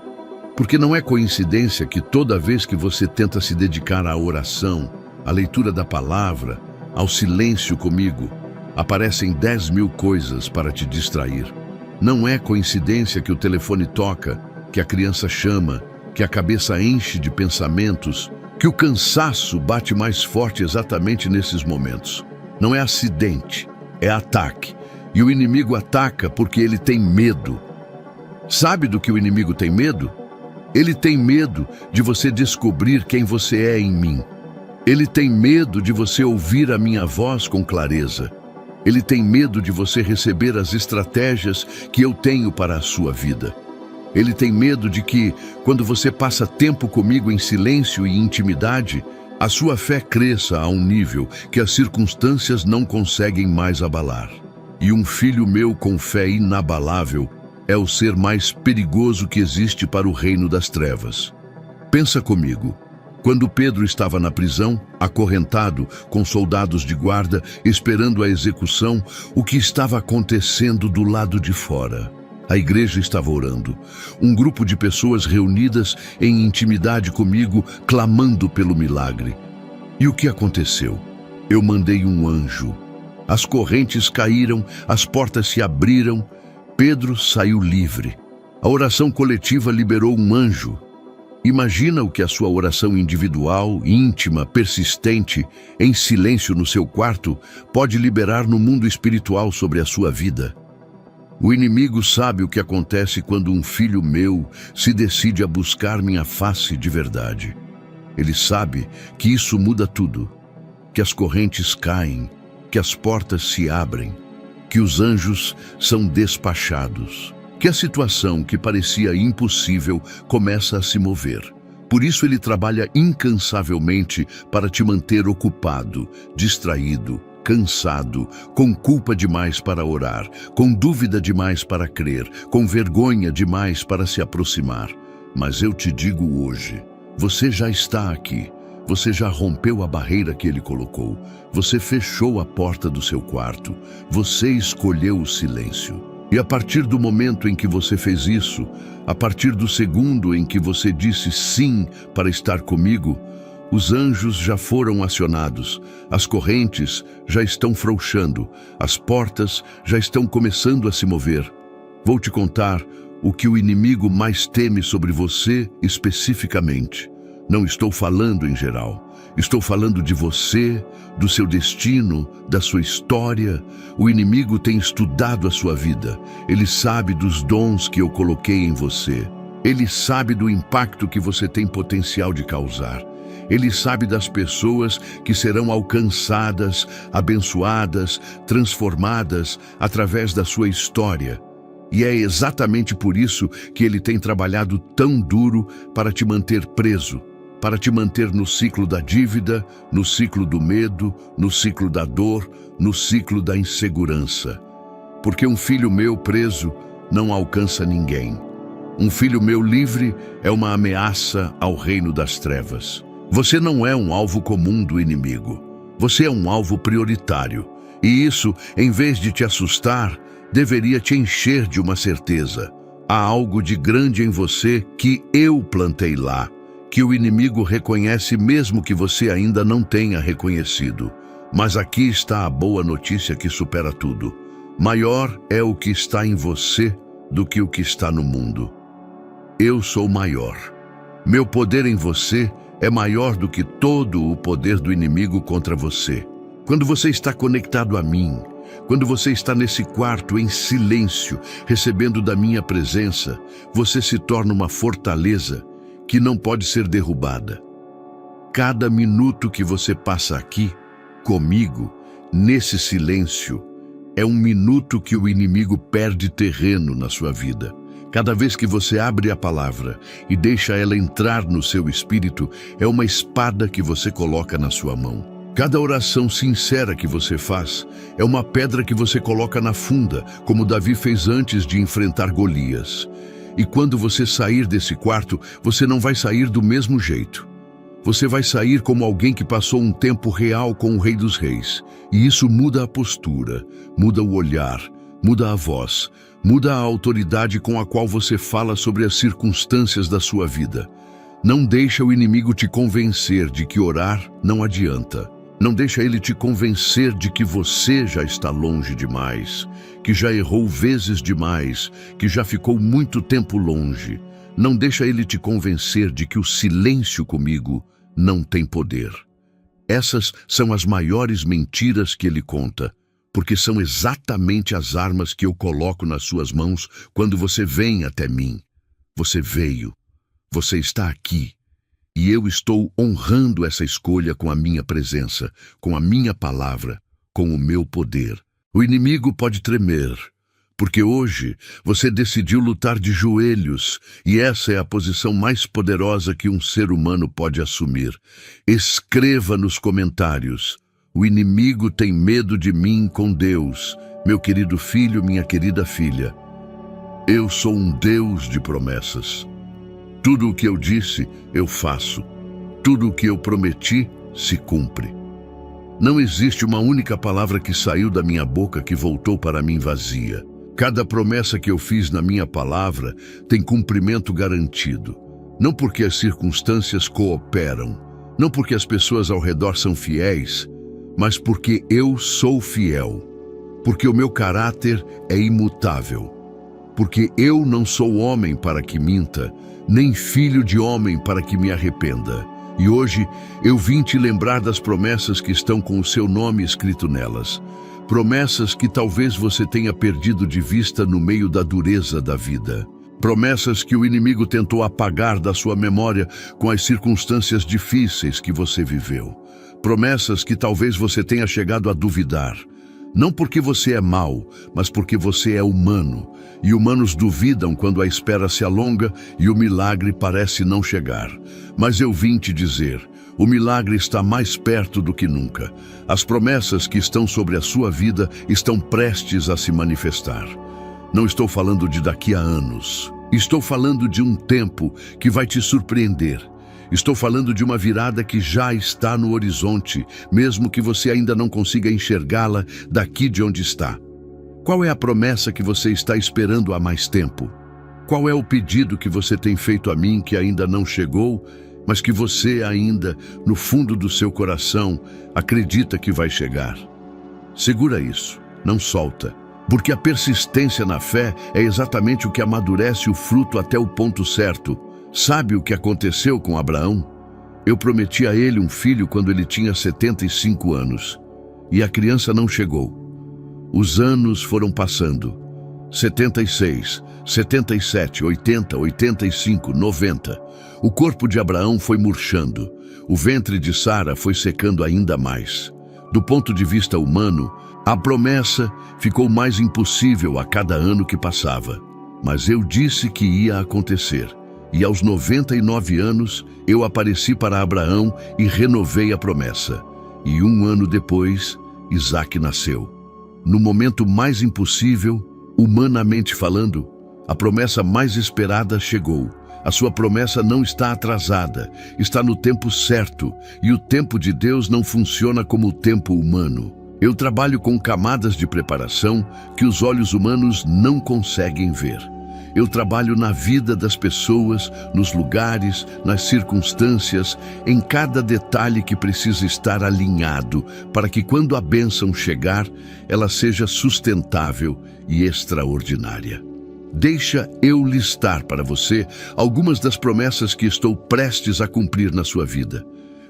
Porque não é coincidência que toda vez que você tenta se dedicar à oração, à leitura da palavra, ao silêncio comigo, aparecem 10.000 coisas para te distrair. Não é coincidência que o telefone toca, que a criança chama, que a cabeça enche de pensamentos, que o cansaço bate mais forte exatamente nesses momentos. Não é acidente, é ataque. E o inimigo ataca porque ele tem medo. Sabe do que o inimigo tem medo? Ele tem medo de você descobrir quem você é em mim. Ele tem medo de você ouvir a minha voz com clareza. Ele tem medo de você receber as estratégias que eu tenho para a sua vida. Ele tem medo de que, quando você passa tempo comigo em silêncio e intimidade, a sua fé cresça a um nível que as circunstâncias não conseguem mais abalar. E um filho meu com fé inabalável é o ser mais perigoso que existe para o reino das trevas. Pensa comigo. Quando Pedro estava na prisão, acorrentado, com soldados de guarda, esperando a execução, o que estava acontecendo do lado de fora? A igreja estava orando. Um grupo de pessoas reunidas em intimidade comigo, clamando pelo milagre. E o que aconteceu? Eu mandei um anjo. As correntes caíram, as portas se abriram. Pedro saiu livre. A oração coletiva liberou um anjo. Imagina o que a sua oração individual, íntima, persistente, em silêncio no seu quarto, pode liberar no mundo espiritual sobre a sua vida. O inimigo sabe o que acontece quando um filho meu se decide a buscar minha face de verdade. Ele sabe que isso muda tudo, que as correntes caem, que as portas se abrem, que os anjos são despachados, que a situação que parecia impossível começa a se mover. Por isso ele trabalha incansavelmente para te manter ocupado, distraído, cansado, com culpa demais para orar, com dúvida demais para crer, com vergonha demais para se aproximar. Mas eu te digo hoje, você já está aqui. Você já rompeu a barreira que ele colocou. Você fechou a porta do seu quarto. Você escolheu o silêncio. E a partir do momento em que você fez isso, a partir do segundo em que você disse sim para estar comigo, os anjos já foram acionados, as correntes já estão frouxando, as portas já estão começando a se mover. Vou te contar o que o inimigo mais teme sobre você especificamente. Não estou falando em geral. Estou falando de você, do seu destino, da sua história. O inimigo tem estudado a sua vida. Ele sabe dos dons que eu coloquei em você. Ele sabe do impacto que você tem potencial de causar. Ele sabe das pessoas que serão alcançadas, abençoadas, transformadas através da sua história. E é exatamente por isso que ele tem trabalhado tão duro para te manter preso, para te manter no ciclo da dívida, no ciclo do medo, no ciclo da dor, no ciclo da insegurança. Porque um filho meu preso não alcança ninguém. Um filho meu livre é uma ameaça ao reino das trevas. Você não é um alvo comum do inimigo. Você é um alvo prioritário. E isso, em vez de te assustar, deveria te encher de uma certeza. Há algo de grande em você que eu plantei lá, que o inimigo reconhece mesmo que você ainda não tenha reconhecido. Mas aqui está a boa notícia que supera tudo. Maior é o que está em você do que o que está no mundo. Eu sou maior. Meu poder em você é maior do que todo o poder do inimigo contra você. Quando você está conectado a mim, quando você está nesse quarto em silêncio, recebendo da minha presença, você se torna uma fortaleza que não pode ser derrubada. Cada minuto que você passa aqui, comigo, nesse silêncio, é um minuto que o inimigo perde terreno na sua vida. Cada vez que você abre a palavra e deixa ela entrar no seu espírito, é uma espada que você coloca na sua mão. Cada oração sincera que você faz é uma pedra que você coloca na funda, como Davi fez antes de enfrentar Golias. E quando você sair desse quarto, você não vai sair do mesmo jeito. Você vai sair como alguém que passou um tempo real com o Rei dos Reis. E isso muda a postura, muda o olhar, muda a voz, muda a autoridade com a qual você fala sobre as circunstâncias da sua vida. Não deixa o inimigo te convencer de que orar não adianta. Não deixa ele te convencer de que você já está longe demais, que já errou vezes demais, que já ficou muito tempo longe. Não deixa ele te convencer de que o silêncio comigo não tem poder. Essas são as maiores mentiras que ele conta, porque são exatamente as armas que eu coloco nas suas mãos quando você vem até mim. Você veio, você está aqui, e eu estou honrando essa escolha com a minha presença, com a minha palavra, com o meu poder. O inimigo pode tremer, porque hoje você decidiu lutar de joelhos, e essa é a posição mais poderosa que um ser humano pode assumir. Escreva nos comentários: o inimigo tem medo de mim com Deus. Meu querido filho, minha querida filha, eu sou um Deus de promessas. Tudo o que eu disse, eu faço. Tudo o que eu prometi, se cumpre. Não existe uma única palavra que saiu da minha boca que voltou para mim vazia. Cada promessa que eu fiz na minha palavra tem cumprimento garantido. Não porque as circunstâncias cooperam, não porque as pessoas ao redor são fiéis, mas porque eu sou fiel. Porque o meu caráter é imutável. Porque eu não sou homem para que minta, nem filho de homem para que me arrependa. E hoje eu vim te lembrar das promessas que estão com o seu nome escrito nelas. Promessas que talvez você tenha perdido de vista no meio da dureza da vida. Promessas que o inimigo tentou apagar da sua memória com as circunstâncias difíceis que você viveu. Promessas que talvez você tenha chegado a duvidar. Não porque você é mau, mas porque você é humano. E humanos duvidam quando a espera se alonga e o milagre parece não chegar. Mas eu vim te dizer, o milagre está mais perto do que nunca. As promessas que estão sobre a sua vida estão prestes a se manifestar. Não estou falando de daqui a anos. Estou falando de um tempo que vai te surpreender. Estou falando de uma virada que já está no horizonte, mesmo que você ainda não consiga enxergá-la daqui de onde está. Qual é a promessa que você está esperando há mais tempo? Qual é o pedido que você tem feito a mim que ainda não chegou, mas que você ainda, no fundo do seu coração, acredita que vai chegar? Segura isso, não solta, porque a persistência na fé é exatamente o que amadurece o fruto até o ponto certo. Sabe o que aconteceu com Abraão? Eu prometi a ele um filho quando ele tinha 75 anos, e a criança não chegou. Os anos foram passando. 76, 77, 80, 85, 90. O corpo de Abraão foi murchando. O ventre de Sara foi secando ainda mais. Do ponto de vista humano, a promessa ficou mais impossível a cada ano que passava. Mas eu disse que ia acontecer. E aos 99 anos, eu apareci para Abraão e renovei a promessa. E um ano depois, Isaque nasceu. No momento mais impossível, humanamente falando, a promessa mais esperada chegou. A sua promessa não está atrasada, está no tempo certo, e o tempo de Deus não funciona como o tempo humano. Eu trabalho com camadas de preparação que os olhos humanos não conseguem ver. Eu trabalho na vida das pessoas, nos lugares, nas circunstâncias, em cada detalhe que precisa estar alinhado para que quando a bênção chegar, ela seja sustentável e extraordinária. Deixa eu listar para você algumas das promessas que estou prestes a cumprir na sua vida,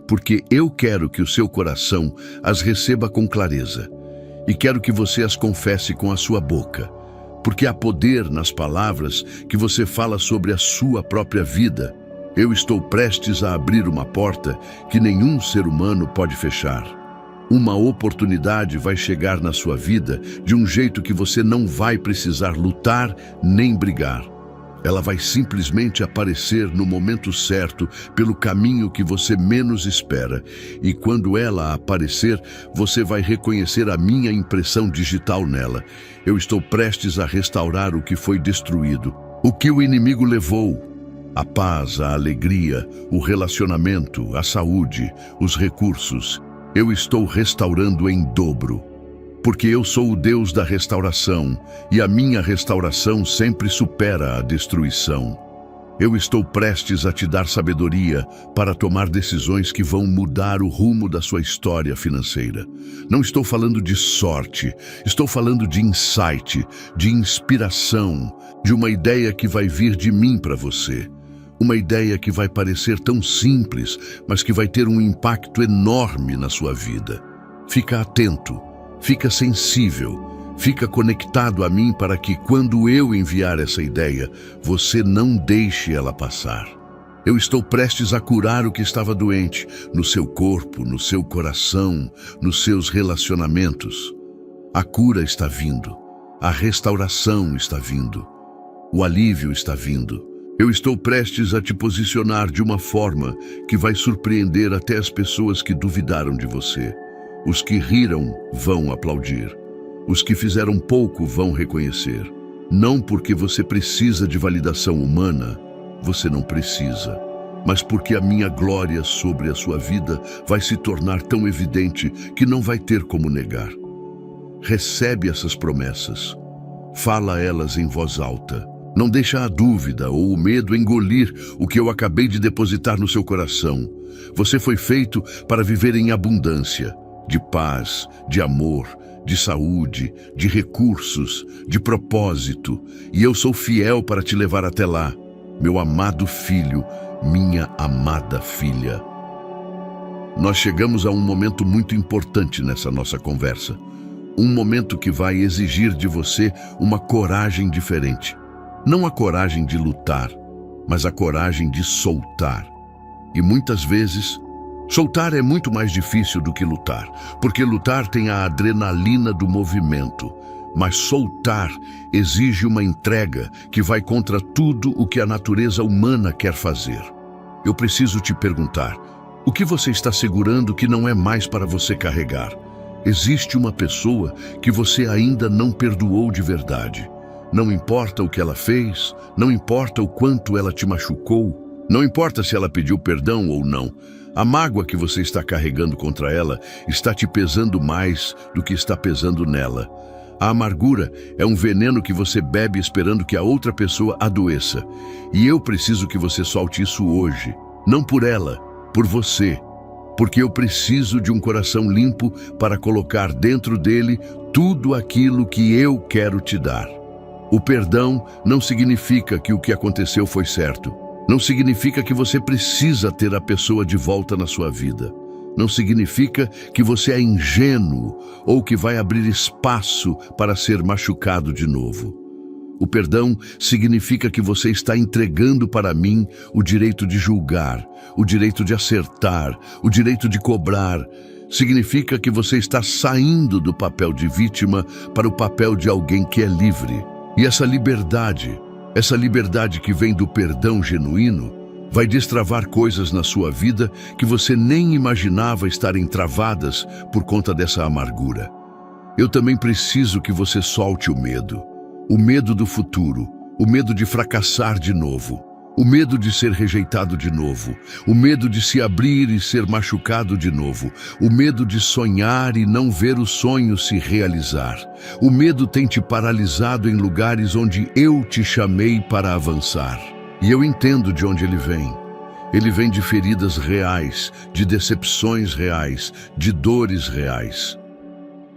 porque eu quero que o seu coração as receba com clareza e quero que você as confesse com a sua boca. Porque há poder nas palavras que você fala sobre a sua própria vida. Eu estou prestes a abrir uma porta que nenhum ser humano pode fechar. Uma oportunidade vai chegar na sua vida de um jeito que você não vai precisar lutar nem brigar. Ela vai simplesmente aparecer no momento certo, pelo caminho que você menos espera. E quando ela aparecer, você vai reconhecer a minha impressão digital nela. Eu estou prestes a restaurar o que foi destruído, o que o inimigo levou. A paz, a alegria, o relacionamento, a saúde, os recursos. Eu estou restaurando em dobro. Porque eu sou o Deus da restauração, e a minha restauração sempre supera a destruição. Eu estou prestes a te dar sabedoria para tomar decisões que vão mudar o rumo da sua história financeira. Não estou falando de sorte, estou falando de insight, de inspiração, de uma ideia que vai vir de mim para você. Uma ideia que vai parecer tão simples, mas que vai ter um impacto enorme na sua vida. Fica atento. Fica sensível, fica conectado a mim para que, quando eu enviar essa ideia, você não deixe ela passar. Eu estou prestes a curar o que estava doente, no seu corpo, no seu coração, nos seus relacionamentos. A cura está vindo, a restauração está vindo, o alívio está vindo. Eu estou prestes a te posicionar de uma forma que vai surpreender até as pessoas que duvidaram de você. Os que riram vão aplaudir. Os que fizeram pouco vão reconhecer. Não porque você precisa de validação humana, você não precisa. Mas porque a minha glória sobre a sua vida vai se tornar tão evidente que não vai ter como negar. Recebe essas promessas. Fala elas em voz alta. Não deixa a dúvida ou o medo engolir o que eu acabei de depositar no seu coração. Você foi feito para viver em abundância. De paz, de amor, de saúde, de recursos, de propósito. E eu sou fiel para te levar até lá, meu amado filho, minha amada filha. Nós chegamos a um momento muito importante nessa nossa conversa. Um momento que vai exigir de você uma coragem diferente. Não a coragem de lutar, mas a coragem de soltar. E muitas vezes, soltar é muito mais difícil do que lutar, porque lutar tem a adrenalina do movimento, mas soltar exige uma entrega que vai contra tudo o que a natureza humana quer fazer. Eu preciso te perguntar, o que você está segurando que não é mais para você carregar? Existe uma pessoa que você ainda não perdoou de verdade. Não importa o que ela fez, não importa o quanto ela te machucou, não importa se ela pediu perdão ou não. A mágoa que você está carregando contra ela está te pesando mais do que está pesando nela. A amargura é um veneno que você bebe esperando que a outra pessoa adoeça. E eu preciso que você solte isso hoje. Não por ela, por você. Porque eu preciso de um coração limpo para colocar dentro dele tudo aquilo que eu quero te dar. O perdão não significa que o que aconteceu foi certo. Não significa que você precisa ter a pessoa de volta na sua vida. Não significa que você é ingênuo ou que vai abrir espaço para ser machucado de novo. O perdão significa que você está entregando para mim o direito de julgar, o direito de acertar, o direito de cobrar. Significa que você está saindo do papel de vítima para o papel de alguém que é livre. E essa liberdade que vem do perdão genuíno, vai destravar coisas na sua vida que você nem imaginava estarem travadas por conta dessa amargura. Eu também preciso que você solte o medo do futuro, o medo de fracassar de novo, o medo de ser rejeitado de novo, o medo de se abrir e ser machucado de novo, o medo de sonhar e não ver o sonho se realizar. O medo tem te paralisado em lugares onde eu te chamei para avançar. E eu entendo de onde ele vem. Ele vem de feridas reais, de decepções reais, de dores reais.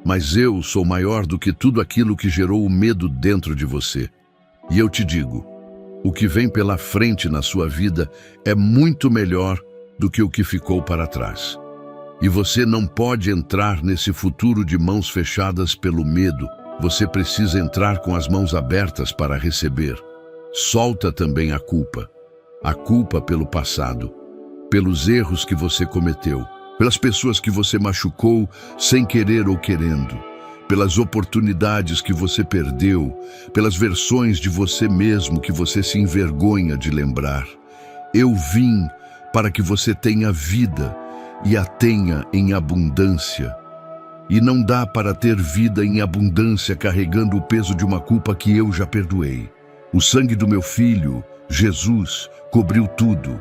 Mas eu sou maior do que tudo aquilo que gerou o medo dentro de você. E eu te digo, o que vem pela frente na sua vida é muito melhor do que o que ficou para trás. E você não pode entrar nesse futuro de mãos fechadas pelo medo. Você precisa entrar com as mãos abertas para receber. Solta também a culpa. A culpa pelo passado, pelos erros que você cometeu, pelas pessoas que você machucou sem querer ou querendo, pelas oportunidades que você perdeu, pelas versões de você mesmo que você se envergonha de lembrar. Eu vim para que você tenha vida e a tenha em abundância. E não dá para ter vida em abundância carregando o peso de uma culpa que eu já perdoei. O sangue do meu filho, Jesus, cobriu tudo,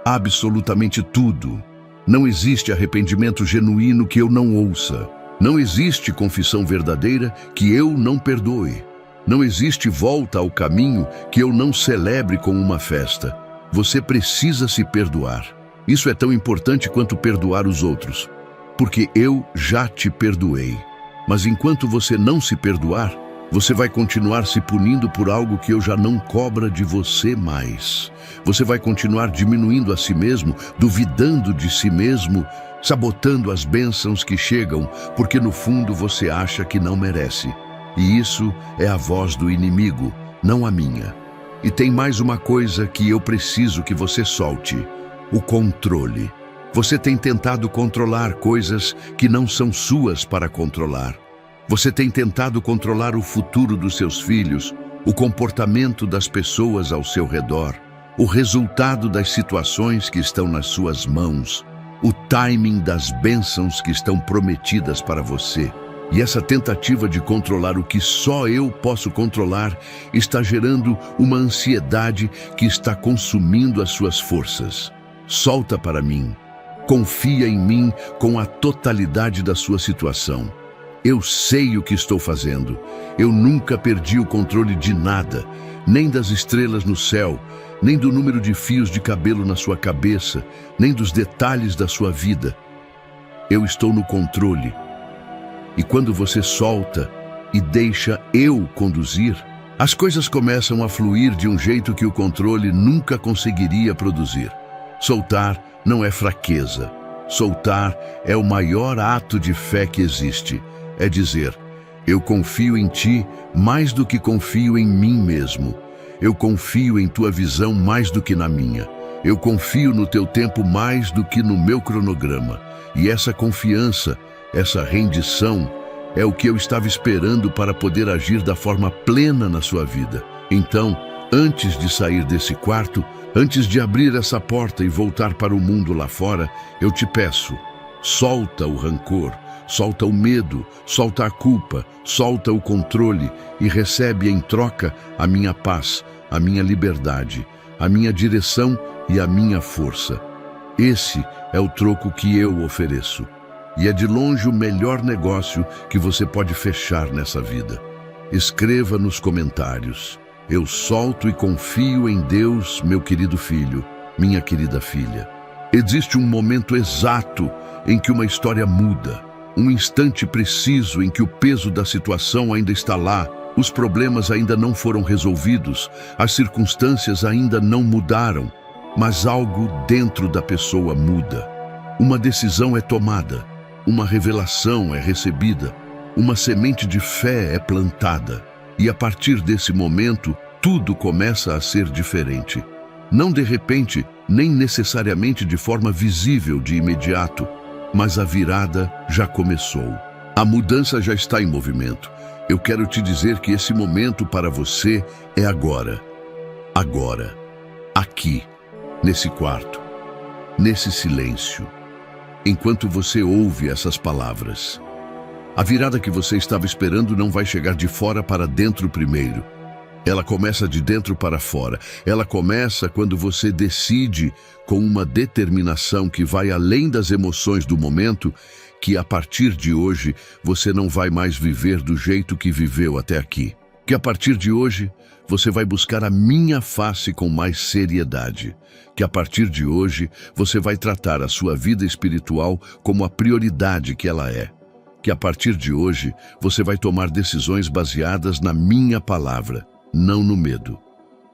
absolutamente tudo. Não existe arrependimento genuíno que eu não ouça. Não existe confissão verdadeira que eu não perdoe. Não existe volta ao caminho que eu não celebre com uma festa. Você precisa se perdoar. Isso é tão importante quanto perdoar os outros, porque eu já te perdoei. Mas enquanto você não se perdoar, você vai continuar se punindo por algo que eu já não cobra de você mais. Você vai continuar diminuindo a si mesmo, duvidando de si mesmo, sabotando as bênçãos que chegam, porque no fundo você acha que não merece. E isso é a voz do inimigo, não a minha. E tem mais uma coisa que eu preciso que você solte: o controle. Você tem tentado controlar coisas que não são suas para controlar. Você tem tentado controlar o futuro dos seus filhos, o comportamento das pessoas ao seu redor, o resultado das situações que estão nas suas mãos, o timing das bênçãos que estão prometidas para você. E essa tentativa de controlar o que só eu posso controlar está gerando uma ansiedade que está consumindo as suas forças. Solta para mim. Confia em mim com a totalidade da sua situação. Eu sei o que estou fazendo. Eu nunca perdi o controle de nada, nem das estrelas no céu, nem do número de fios de cabelo na sua cabeça, nem dos detalhes da sua vida. Eu estou no controle. E quando você solta e deixa eu conduzir, as coisas começam a fluir de um jeito que o controle nunca conseguiria produzir. Soltar não é fraqueza. Soltar é o maior ato de fé que existe. É dizer: eu confio em ti mais do que confio em mim mesmo. Eu confio em tua visão mais do que na minha. Eu confio no teu tempo mais do que no meu cronograma. E essa confiança, essa rendição, é o que eu estava esperando para poder agir da forma plena na sua vida. Então, antes de sair desse quarto, antes de abrir essa porta e voltar para o mundo lá fora, eu te peço: solta o rancor, solta o medo, solta a culpa, solta o controle e recebe em troca a minha paz, a minha liberdade, a minha direção e a minha força. Esse é o troco que eu ofereço. E é de longe o melhor negócio que você pode fechar nessa vida. Escreva nos comentários: eu solto e confio em Deus, meu querido filho, minha querida filha. Existe um momento exato em que uma história muda. Um instante preciso em que o peso da situação ainda está lá, os problemas ainda não foram resolvidos, as circunstâncias ainda não mudaram, mas algo dentro da pessoa muda. Uma decisão é tomada, uma revelação é recebida, uma semente de fé é plantada, e a partir desse momento, tudo começa a ser diferente. Não de repente, nem necessariamente de forma visível de imediato, mas a virada já começou. A mudança já está em movimento. Eu quero te dizer que esse momento para você é agora. Agora. Aqui. Nesse quarto. Nesse silêncio. Enquanto você ouve essas palavras. A virada que você estava esperando não vai chegar de fora para dentro primeiro. Ela começa de dentro para fora. Ela começa quando você decide, com uma determinação que vai além das emoções do momento, que a partir de hoje você não vai mais viver do jeito que viveu até aqui. Que a partir de hoje você vai buscar a minha face com mais seriedade. Que a partir de hoje você vai tratar a sua vida espiritual como a prioridade que ela é. Que a partir de hoje você vai tomar decisões baseadas na minha palavra, não no medo.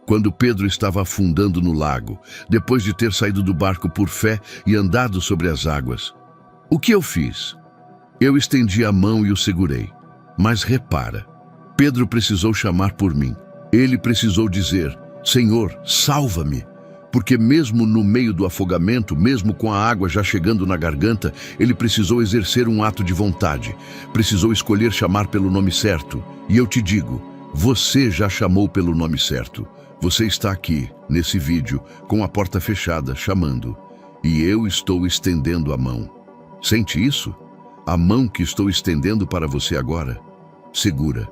Quando Pedro estava afundando no lago, depois de ter saído do barco por fé e andado sobre as águas, o que eu fiz? Eu estendi a mão e o segurei. Mas repara, Pedro precisou chamar por mim. Ele precisou dizer: Senhor, salva-me. Porque mesmo no meio do afogamento, mesmo com a água já chegando na garganta, ele precisou exercer um ato de vontade. Precisou escolher chamar pelo nome certo. E eu te digo, você já chamou pelo nome certo. Você está aqui, nesse vídeo, com a porta fechada, chamando. E eu estou estendendo a mão. Sente isso? A mão que estou estendendo para você agora. Segura.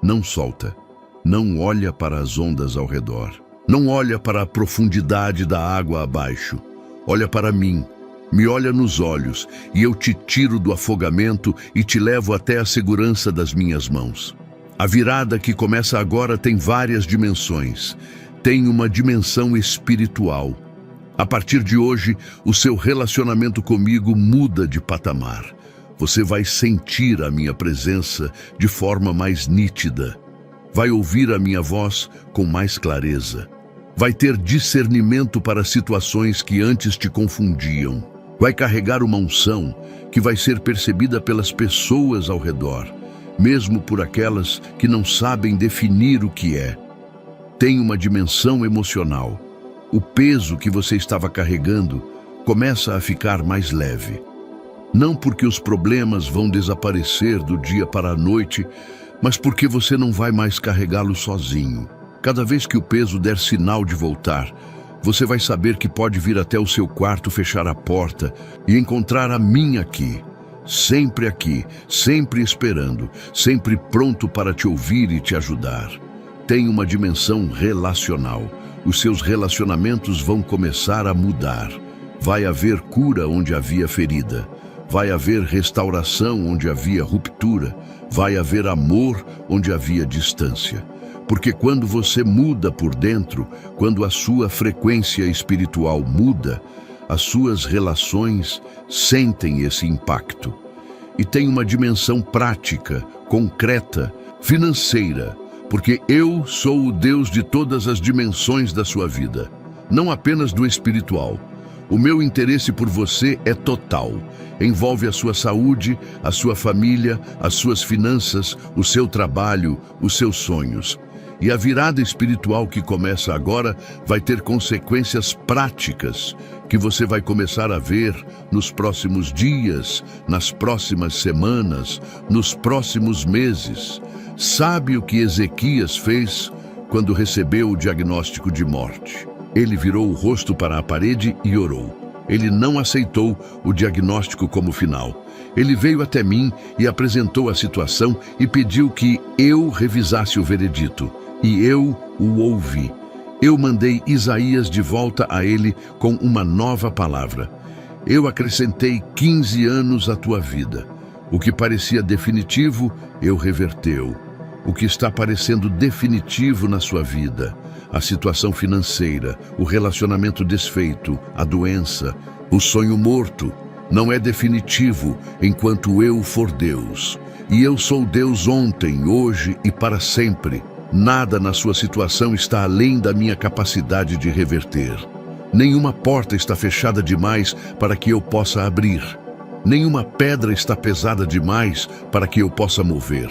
Não solta. Não olha para as ondas ao redor. Não olha para a profundidade da água abaixo. Olha para mim, me olha nos olhos, e eu te tiro do afogamento e te levo até a segurança das minhas mãos. A virada que começa agora tem várias dimensões. Tem uma dimensão espiritual. A partir de hoje, o seu relacionamento comigo muda de patamar. Você vai sentir a minha presença de forma mais nítida. Vai ouvir a minha voz com mais clareza. Vai ter discernimento para situações que antes te confundiam. Vai carregar uma unção que vai ser percebida pelas pessoas ao redor, mesmo por aquelas que não sabem definir o que é. Tem uma dimensão emocional. O peso que você estava carregando começa a ficar mais leve. Não porque os problemas vão desaparecer do dia para a noite, mas porque você não vai mais carregá-lo sozinho. Cada vez que o peso der sinal de voltar, você vai saber que pode vir até o seu quarto, fechar a porta e encontrar a mim aqui, sempre esperando, sempre pronto para te ouvir e te ajudar. Tem uma dimensão relacional. Os seus relacionamentos vão começar a mudar. Vai haver cura onde havia ferida. Vai haver restauração onde havia ruptura. Vai haver amor onde havia distância. Porque quando você muda por dentro, quando a sua frequência espiritual muda, as suas relações sentem esse impacto. E tem uma dimensão prática, concreta, financeira, porque eu sou o Deus de todas as dimensões da sua vida, não apenas do espiritual. O meu interesse por você é total. Envolve a sua saúde, a sua família, as suas finanças, o seu trabalho, os seus sonhos. E a virada espiritual que começa agora vai ter consequências práticas que você vai começar a ver nos próximos dias, nas próximas semanas, nos próximos meses. Sabe o que Ezequias fez quando recebeu o diagnóstico de morte? Ele virou o rosto para a parede e orou. Ele não aceitou o diagnóstico como final. Ele veio até mim e apresentou a situação e pediu que eu revisasse o veredito. E eu o ouvi. Eu mandei Isaías de volta a ele com uma nova palavra. Eu acrescentei 15 anos à tua vida. O que parecia definitivo, eu reverteu. O que está parecendo definitivo na sua vida, a situação financeira, o relacionamento desfeito, a doença, o sonho morto, não é definitivo enquanto eu for Deus. E eu sou Deus ontem, hoje e para sempre. Nada na sua situação está além da minha capacidade de reverter. Nenhuma porta está fechada demais para que eu possa abrir. Nenhuma pedra está pesada demais para que eu possa mover.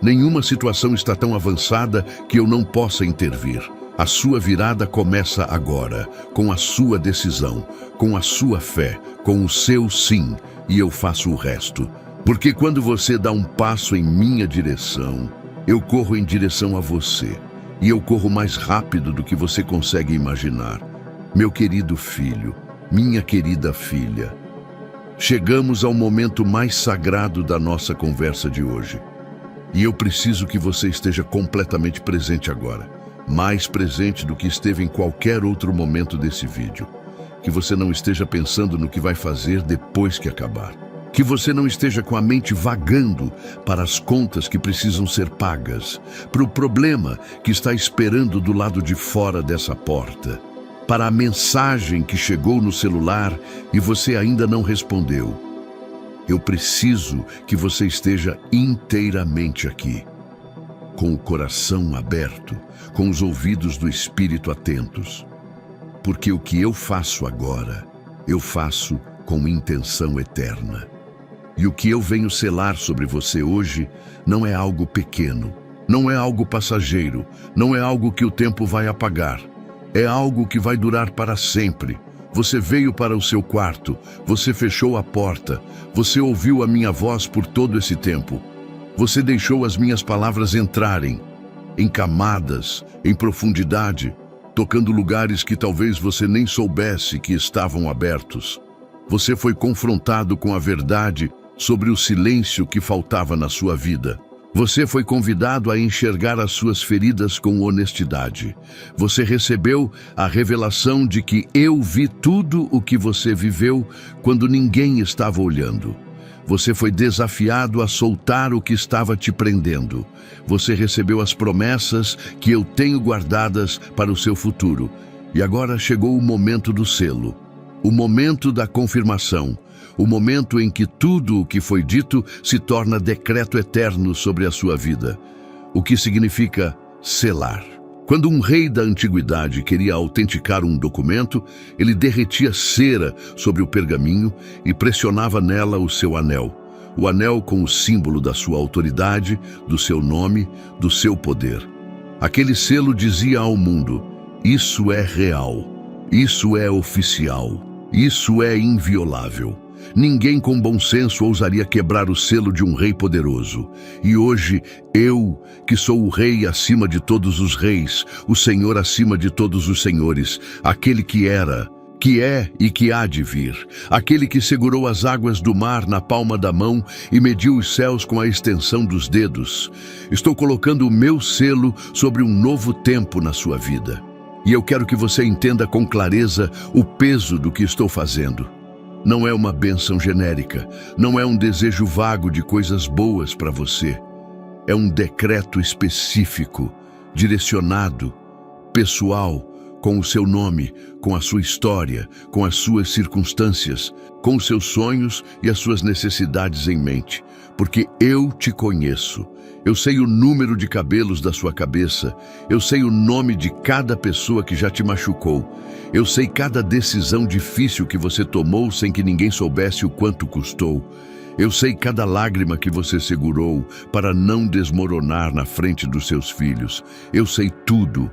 Nenhuma situação está tão avançada que eu não possa intervir. A sua virada começa agora, com a sua decisão, com a sua fé, com o seu sim, e eu faço o resto. Porque quando você dá um passo em minha direção, eu corro em direção a você, e eu corro mais rápido do que você consegue imaginar. Meu querido filho, minha querida filha, chegamos ao momento mais sagrado da nossa conversa de hoje. E eu preciso que você esteja completamente presente agora, mais presente do que esteve em qualquer outro momento desse vídeo. Que você não esteja pensando no que vai fazer depois que acabar. Que você não esteja com a mente vagando para as contas que precisam ser pagas, para o problema que está esperando do lado de fora dessa porta, para a mensagem que chegou no celular e você ainda não respondeu. Eu preciso que você esteja inteiramente aqui, com o coração aberto, com os ouvidos do Espírito atentos. Porque o que eu faço agora, eu faço com intenção eterna. E o que eu venho selar sobre você hoje não é algo pequeno, não é algo passageiro, não é algo que o tempo vai apagar. É algo que vai durar para sempre. Você veio para o seu quarto, você fechou a porta, você ouviu a minha voz por todo esse tempo. Você deixou as minhas palavras entrarem em camadas, em profundidade, tocando lugares que talvez você nem soubesse que estavam abertos. Você foi confrontado com a verdade sobre o silêncio que faltava na sua vida. Você foi convidado a enxergar as suas feridas com honestidade. Você recebeu a revelação de que eu vi tudo o que você viveu quando ninguém estava olhando. Você foi desafiado a soltar o que estava te prendendo. Você recebeu as promessas que eu tenho guardadas para o seu futuro. E agora chegou o momento do selo, o momento da confirmação, o momento em que tudo o que foi dito se torna decreto eterno sobre a sua vida. O que significa selar. Quando um rei da antiguidade queria autenticar um documento, ele derretia cera sobre o pergaminho e pressionava nela o seu anel. O anel com o símbolo da sua autoridade, do seu nome, do seu poder. Aquele selo dizia ao mundo: isso é real, isso é oficial, isso é inviolável. Ninguém com bom senso ousaria quebrar o selo de um rei poderoso. E hoje, eu, que sou o rei acima de todos os reis, o Senhor acima de todos os senhores, aquele que era, que é e que há de vir, aquele que segurou as águas do mar na palma da mão e mediu os céus com a extensão dos dedos, estou colocando o meu selo sobre um novo tempo na sua vida. E eu quero que você entenda com clareza o peso do que estou fazendo. Não é uma bênção genérica, não é um desejo vago de coisas boas para você. É um decreto específico, direcionado, pessoal, com o seu nome, com a sua história, com as suas circunstâncias, com os seus sonhos e as suas necessidades em mente. Porque eu te conheço. Eu sei o número de cabelos da sua cabeça. Eu sei o nome de cada pessoa que já te machucou. Eu sei cada decisão difícil que você tomou sem que ninguém soubesse o quanto custou. Eu sei cada lágrima que você segurou para não desmoronar na frente dos seus filhos. Eu sei tudo.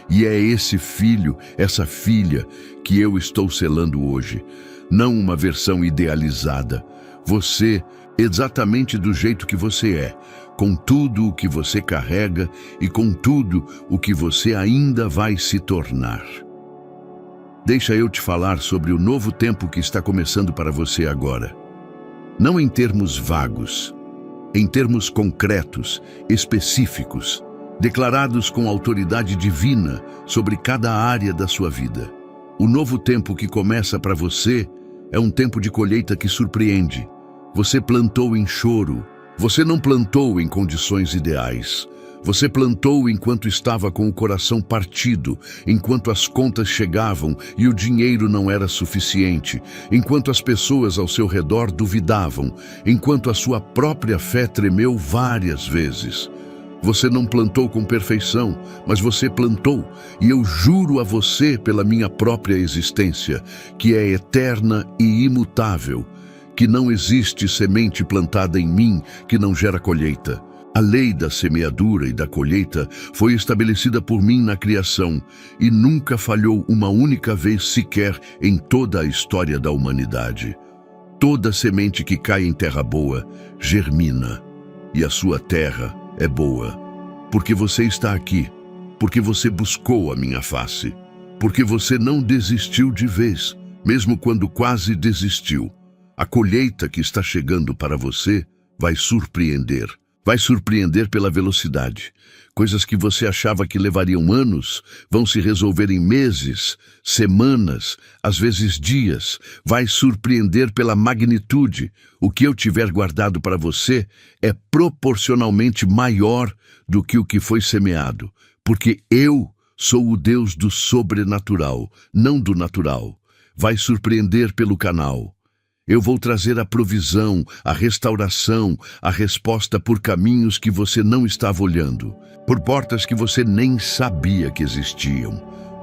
E é esse filho, essa filha, que eu estou selando hoje. Não uma versão idealizada. Você, exatamente do jeito que você é, com tudo o que você carrega e com tudo o que você ainda vai se tornar. Deixa eu te falar sobre o novo tempo que está começando para você agora. Não em termos vagos, em termos concretos, específicos, declarados com autoridade divina sobre cada área da sua vida. O novo tempo que começa para você é um tempo de colheita que surpreende. Você plantou em choro. Você não plantou em condições ideais. Você plantou enquanto estava com o coração partido, enquanto as contas chegavam e o dinheiro não era suficiente, enquanto as pessoas ao seu redor duvidavam, enquanto a sua própria fé tremeu várias vezes. Você não plantou com perfeição, mas você plantou, e eu juro a você pela minha própria existência, que é eterna e imutável, que não existe semente plantada em mim que não gera colheita. A lei da semeadura e da colheita foi estabelecida por mim na criação e nunca falhou uma única vez sequer em toda a história da humanidade. Toda semente que cai em terra boa germina, e a sua terra é boa. Porque você está aqui, porque você buscou a minha face, porque você não desistiu de vez, mesmo quando quase desistiu. A colheita que está chegando para você vai surpreender. Vai surpreender pela velocidade. Coisas que você achava que levariam anos vão se resolver em meses, semanas, às vezes dias. Vai surpreender pela magnitude. O que eu tiver guardado para você é proporcionalmente maior do que o que foi semeado. Porque eu sou o Deus do sobrenatural, não do natural. Vai surpreender pelo canal. Eu vou trazer a provisão, a restauração, a resposta por caminhos que você não estava olhando, por portas que você nem sabia que existiam,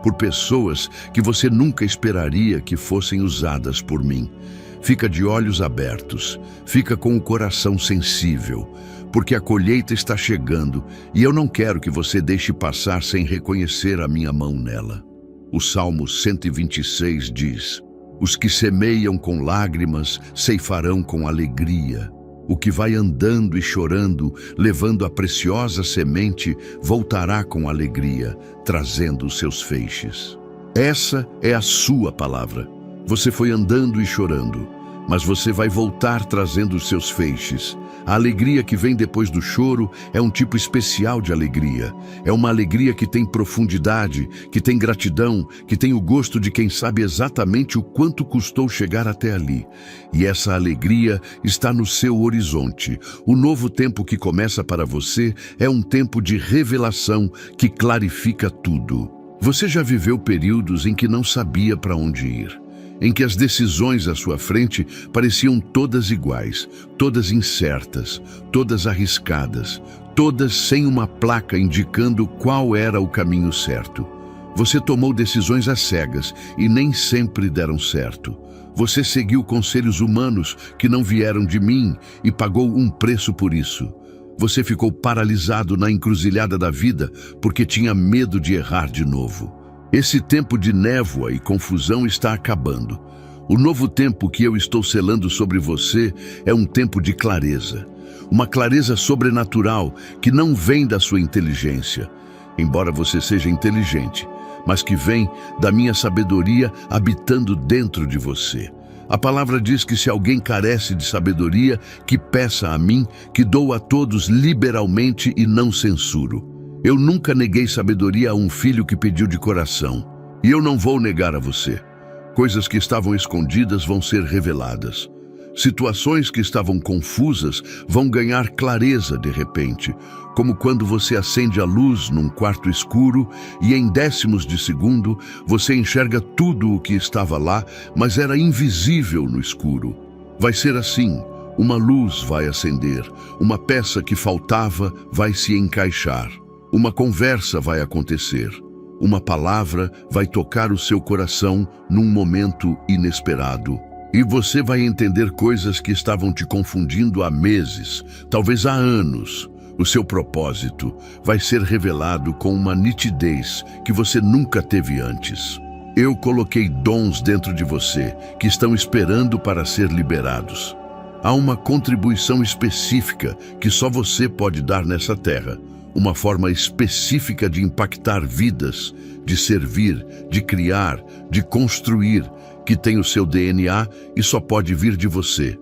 por pessoas que você nunca esperaria que fossem usadas por mim. Fica de olhos abertos, fica com o coração sensível, porque a colheita está chegando e eu não quero que você deixe passar sem reconhecer a minha mão nela. O Salmo 126 diz: os que semeiam com lágrimas ceifarão com alegria. O que vai andando e chorando, levando a preciosa semente, voltará com alegria, trazendo os seus feixes. Essa é a sua palavra. Você foi andando e chorando, mas você vai voltar trazendo os seus feixes. A alegria que vem depois do choro é um tipo especial de alegria. É uma alegria que tem profundidade, que tem gratidão, que tem o gosto de quem sabe exatamente o quanto custou chegar até ali. E essa alegria está no seu horizonte. O novo tempo que começa para você é um tempo de revelação que clarifica tudo. Você já viveu períodos em que não sabia para onde ir, em que as decisões à sua frente pareciam todas iguais, todas incertas, todas arriscadas, todas sem uma placa indicando qual era o caminho certo. Você tomou decisões às cegas e nem sempre deram certo. Você seguiu conselhos humanos que não vieram de mim e pagou um preço por isso. Você ficou paralisado na encruzilhada da vida porque tinha medo de errar de novo. Esse tempo de névoa e confusão está acabando. O novo tempo que eu estou selando sobre você é um tempo de clareza. Uma clareza sobrenatural que não vem da sua inteligência, embora você seja inteligente, mas que vem da minha sabedoria habitando dentro de você. A palavra diz que se alguém carece de sabedoria, que peça a mim, que dou a todos liberalmente e não censuro. Eu nunca neguei sabedoria a um filho que pediu de coração. E eu não vou negar a você. Coisas que estavam escondidas vão ser reveladas. Situações que estavam confusas vão ganhar clareza de repente, como quando você acende a luz num quarto escuro e em décimos de segundo você enxerga tudo o que estava lá, mas era invisível no escuro. Vai ser assim. Uma luz vai acender, uma peça que faltava vai se encaixar, uma conversa vai acontecer, uma palavra vai tocar o seu coração num momento inesperado. E você vai entender coisas que estavam te confundindo há meses, talvez há anos. O seu propósito vai ser revelado com uma nitidez que você nunca teve antes. Eu coloquei dons dentro de você que estão esperando para ser liberados. Há uma contribuição específica que só você pode dar nessa terra. Uma forma específica de impactar vidas, de servir, de criar, de construir, que tem o seu DNA e só pode vir de você.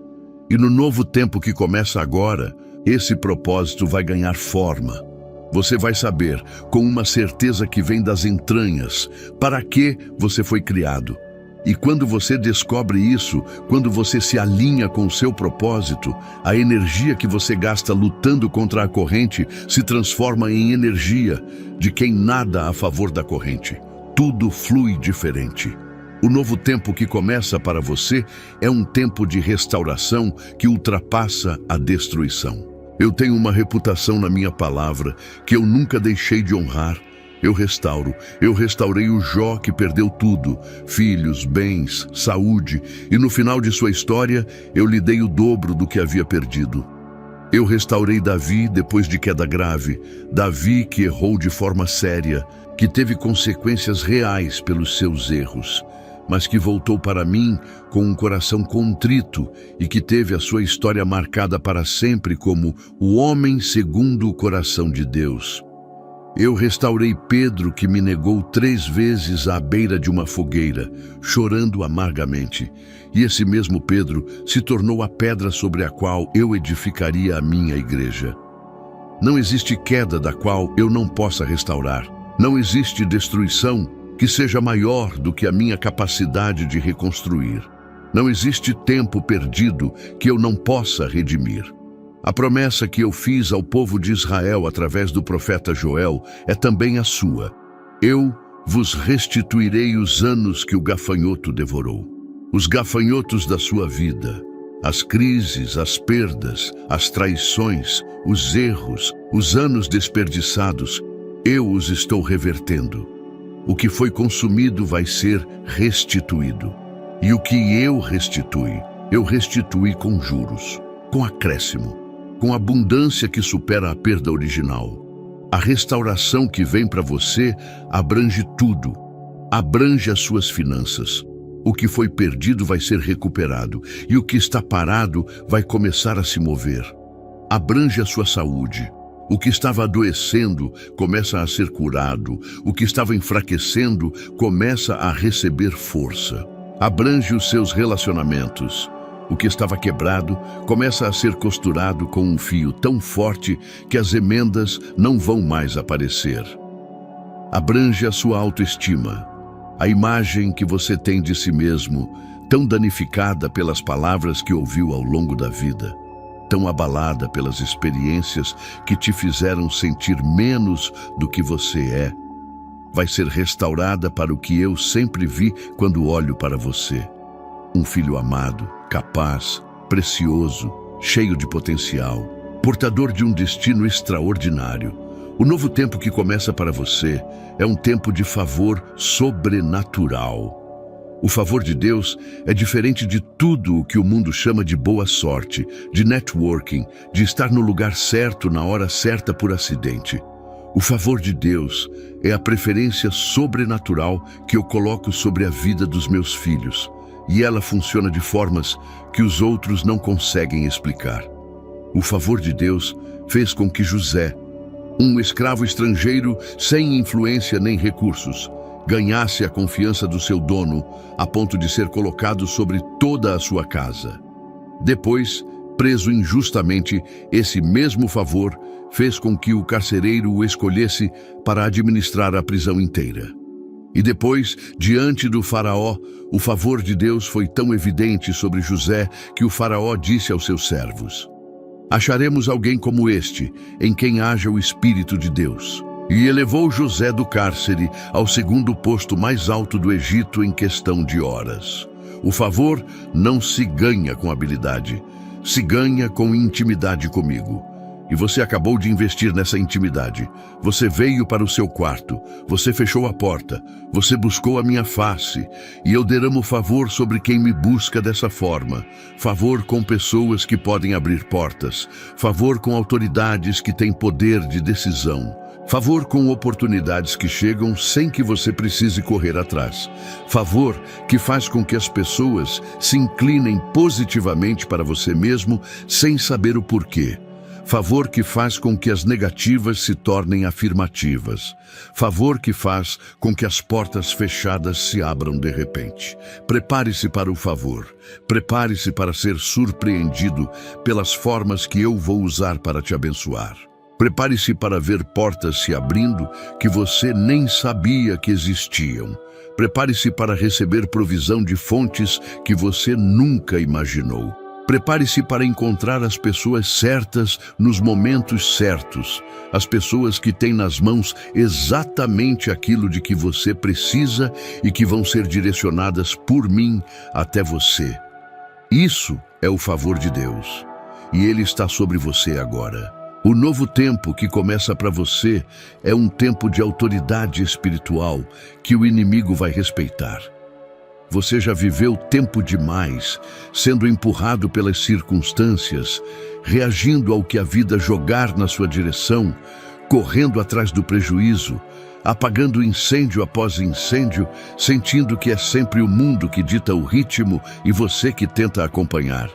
E no novo tempo que começa agora, esse propósito vai ganhar forma. Você vai saber, com uma certeza que vem das entranhas, para que você foi criado. E quando você descobre isso, quando você se alinha com o seu propósito, a energia que você gasta lutando contra a corrente se transforma em energia de quem nada a favor da corrente. Tudo flui diferente. O novo tempo que começa para você é um tempo de restauração que ultrapassa a destruição. Eu tenho uma reputação na minha palavra que eu nunca deixei de honrar. Eu restaurei o Jó que perdeu tudo, filhos, bens, saúde, e no final de sua história eu lhe dei o dobro do que havia perdido. Eu restaurei Davi depois de queda grave, Davi que errou de forma séria, que teve consequências reais pelos seus erros, mas que voltou para mim com um coração contrito e que teve a sua história marcada para sempre como o homem segundo o coração de Deus. Eu restaurei Pedro, que me negou 3 vezes à beira de uma fogueira, chorando amargamente. E esse mesmo Pedro se tornou a pedra sobre a qual eu edificaria a minha igreja. Não existe queda da qual eu não possa restaurar. Não existe destruição que seja maior do que a minha capacidade de reconstruir. Não existe tempo perdido que eu não possa redimir. A promessa que eu fiz ao povo de Israel através do profeta Joel é também a sua. Eu vos restituirei os anos que o gafanhoto devorou. Os gafanhotos da sua vida, as crises, as perdas, as traições, os erros, os anos desperdiçados, eu os estou revertendo. O que foi consumido vai ser restituído. E o que eu restituí com juros, com acréscimo, com abundância que supera a perda original. A restauração que vem para você abrange tudo. Abrange as suas finanças. O que foi perdido vai ser recuperado, e o que está parado vai começar a se mover. Abrange a sua saúde. O que estava adoecendo começa a ser curado. O que estava enfraquecendo começa a receber força. Abrange os seus relacionamentos. O que estava quebrado começa a ser costurado com um fio tão forte que as emendas não vão mais aparecer. Abrange a sua autoestima. A imagem que você tem de si mesmo, tão danificada pelas palavras que ouviu ao longo da vida, tão abalada pelas experiências que te fizeram sentir menos do que você é, vai ser restaurada para o que eu sempre vi quando olho para você. Um filho amado, capaz, precioso, cheio de potencial, portador de um destino extraordinário. O novo tempo que começa para você é um tempo de favor sobrenatural. O favor de Deus é diferente de tudo o que o mundo chama de boa sorte, de networking, de estar no lugar certo na hora certa por acidente. O favor de Deus é a preferência sobrenatural que eu coloco sobre a vida dos meus filhos, e ela funciona de formas que os outros não conseguem explicar. O favor de Deus fez com que José, um escravo estrangeiro sem influência nem recursos, ganhasse a confiança do seu dono a ponto de ser colocado sobre toda a sua casa. Depois, preso injustamente, esse mesmo favor fez com que o carcereiro o escolhesse para administrar a prisão inteira. E depois, diante do faraó, o favor de Deus foi tão evidente sobre José que o faraó disse aos seus servos: acharemos alguém como este, em quem haja o Espírito de Deus. E elevou José do cárcere ao segundo posto mais alto do Egito em questão de horas. O favor não se ganha com habilidade, se ganha com intimidade comigo. E você acabou de investir nessa intimidade. Você veio para o seu quarto, você fechou a porta, você buscou a minha face, e eu derramo favor sobre quem me busca dessa forma. Favor com pessoas que podem abrir portas, favor com autoridades que têm poder de decisão, favor com oportunidades que chegam sem que você precise correr atrás, favor que faz com que as pessoas se inclinem positivamente para você mesmo sem saber o porquê. Favor que faz com que as negativas se tornem afirmativas. Favor que faz com que as portas fechadas se abram de repente. Prepare-se para o favor. Prepare-se para ser surpreendido pelas formas que eu vou usar para te abençoar. Prepare-se para ver portas se abrindo que você nem sabia que existiam. Prepare-se para receber provisão de fontes que você nunca imaginou. Prepare-se para encontrar as pessoas certas nos momentos certos, as pessoas que têm nas mãos exatamente aquilo de que você precisa e que vão ser direcionadas por mim até você. Isso é o favor de Deus, e Ele está sobre você agora. O novo tempo que começa para você é um tempo de autoridade espiritual que o inimigo vai respeitar. Você já viveu tempo demais, sendo empurrado pelas circunstâncias, reagindo ao que a vida jogar na sua direção, correndo atrás do prejuízo, apagando incêndio após incêndio, sentindo que é sempre o mundo que dita o ritmo e você que tenta acompanhar.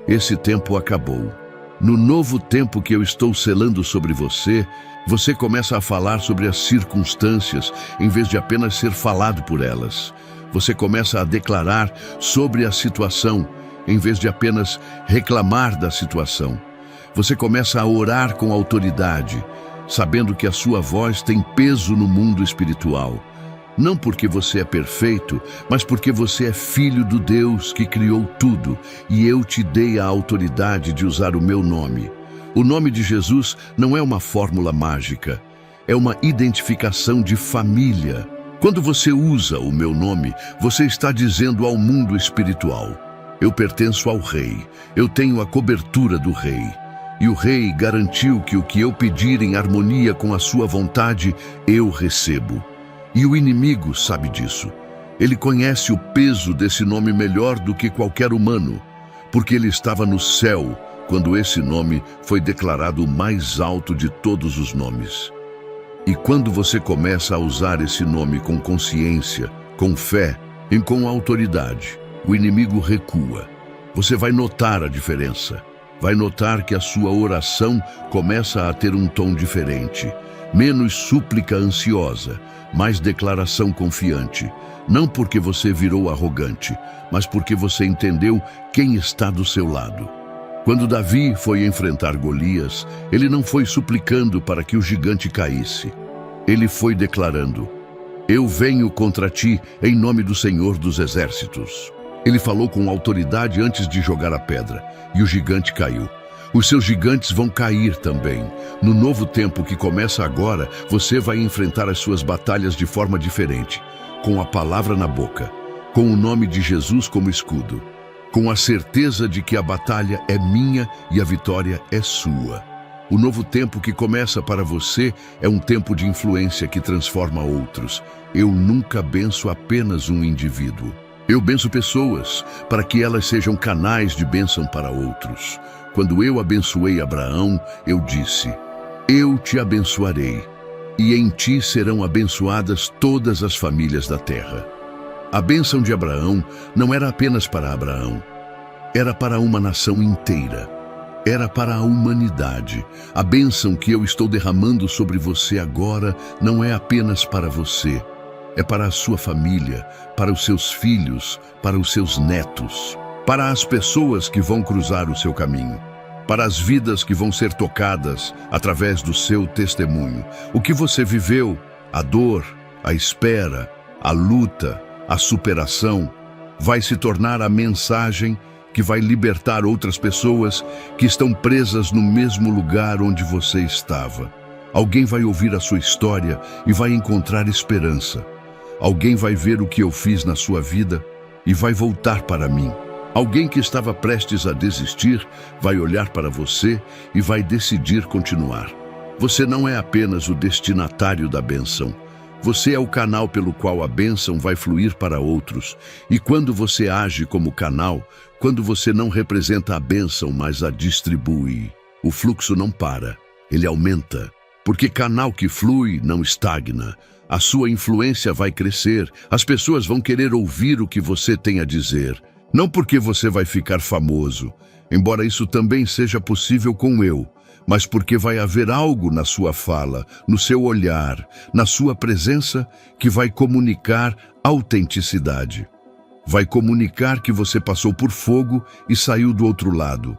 Esse tempo acabou. No novo tempo que eu estou selando sobre você, você começa a falar sobre as circunstâncias, em vez de apenas ser falado por elas. Você começa a declarar sobre a situação, em vez de apenas reclamar da situação. Você começa a orar com autoridade, sabendo que a sua voz tem peso no mundo espiritual. Não porque você é perfeito, mas porque você é filho do Deus que criou tudo, e eu te dei a autoridade de usar o meu nome. O nome de Jesus não é uma fórmula mágica, é uma identificação de família. Quando você usa o meu nome, você está dizendo ao mundo espiritual: eu pertenço ao Rei, eu tenho a cobertura do Rei. E o Rei garantiu que o que eu pedir em harmonia com a sua vontade, eu recebo. E o inimigo sabe disso. Ele conhece o peso desse nome melhor do que qualquer humano, porque ele estava no céu quando esse nome foi declarado o mais alto de todos os nomes. E quando você começa a usar esse nome com consciência, com fé e com autoridade, o inimigo recua. Você vai notar a diferença. Vai notar que a sua oração começa a ter um tom diferente. Menos súplica ansiosa, mais declaração confiante. Não porque você virou arrogante, mas porque você entendeu quem está do seu lado. Quando Davi foi enfrentar Golias, ele não foi suplicando para que o gigante caísse. Ele foi declarando: eu venho contra ti em nome do Senhor dos Exércitos. Ele falou com autoridade antes de jogar a pedra, e o gigante caiu. Os seus gigantes vão cair também. No novo tempo que começa agora, você vai enfrentar as suas batalhas de forma diferente, com a palavra na boca, com o nome de Jesus como escudo, com a certeza de que a batalha é minha e a vitória é sua. O novo tempo que começa para você é um tempo de influência que transforma outros. Eu nunca benço apenas um indivíduo. Eu benço pessoas para que elas sejam canais de bênção para outros. Quando eu abençoei Abraão, eu disse: eu te abençoarei, e em ti serão abençoadas todas as famílias da terra. A bênção de Abraão não era apenas para Abraão, era para uma nação inteira. Era para a humanidade. A bênção que eu estou derramando sobre você agora não é apenas para você. É para a sua família, para os seus filhos, para os seus netos, para as pessoas que vão cruzar o seu caminho, para as vidas que vão ser tocadas através do seu testemunho. O que você viveu, a dor, a espera, a luta, a superação, vai se tornar a mensagem que vai libertar outras pessoas que estão presas no mesmo lugar onde você estava. Alguém vai ouvir a sua história e vai encontrar esperança. Alguém vai ver o que eu fiz na sua vida e vai voltar para mim. Alguém que estava prestes a desistir vai olhar para você e vai decidir continuar. Você não é apenas o destinatário da bênção. Você é o canal pelo qual a bênção vai fluir para outros. E quando você age como canal, quando você não representa a bênção, mas a distribui, o fluxo não para, ele aumenta. Porque canal que flui não estagna. A sua influência vai crescer. As pessoas vão querer ouvir o que você tem a dizer. Não porque você vai ficar famoso, embora isso também seja possível com eu, mas porque vai haver algo na sua fala, no seu olhar, na sua presença, que vai comunicar autenticidade. Vai comunicar que você passou por fogo e saiu do outro lado.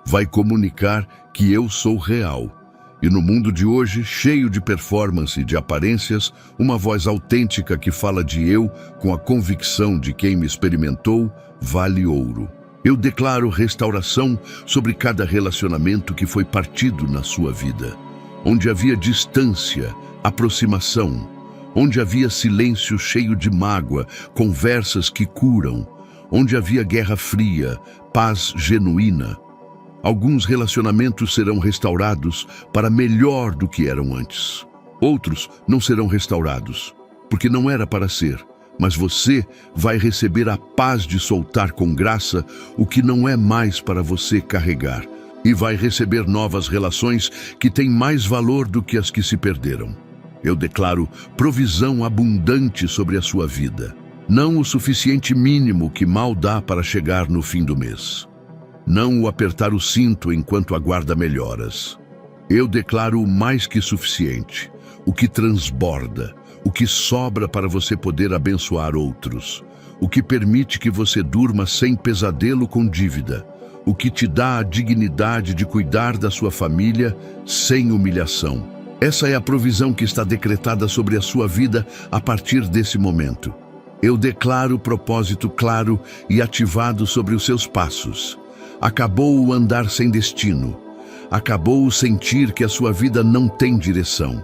Vai comunicar que eu sou real. E no mundo de hoje, cheio de performance e de aparências, uma voz autêntica que fala de eu com a convicção de quem me experimentou vale ouro. Eu declaro restauração sobre cada relacionamento que foi partido na sua vida. Onde havia distância, aproximação. Onde havia silêncio cheio de mágoa, conversas que curam. Onde havia guerra fria, paz genuína. Alguns relacionamentos serão restaurados para melhor do que eram antes. Outros não serão restaurados, porque não era para ser. Mas você vai receber a paz de soltar com graça o que não é mais para você carregar. E vai receber novas relações que têm mais valor do que as que se perderam. Eu declaro provisão abundante sobre a sua vida. Não o suficiente mínimo que mal dá para chegar no fim do mês. Não o apertar o cinto enquanto aguarda melhoras. Eu declaro o mais que suficiente, o que transborda, o que sobra para você poder abençoar outros, o que permite que você durma sem pesadelo com dívida, o que te dá a dignidade de cuidar da sua família sem humilhação. Essa é a provisão que está decretada sobre a sua vida a partir desse momento. Eu declaro propósito claro e ativado sobre os seus passos. Acabou o andar sem destino. Acabou o sentir que a sua vida não tem direção.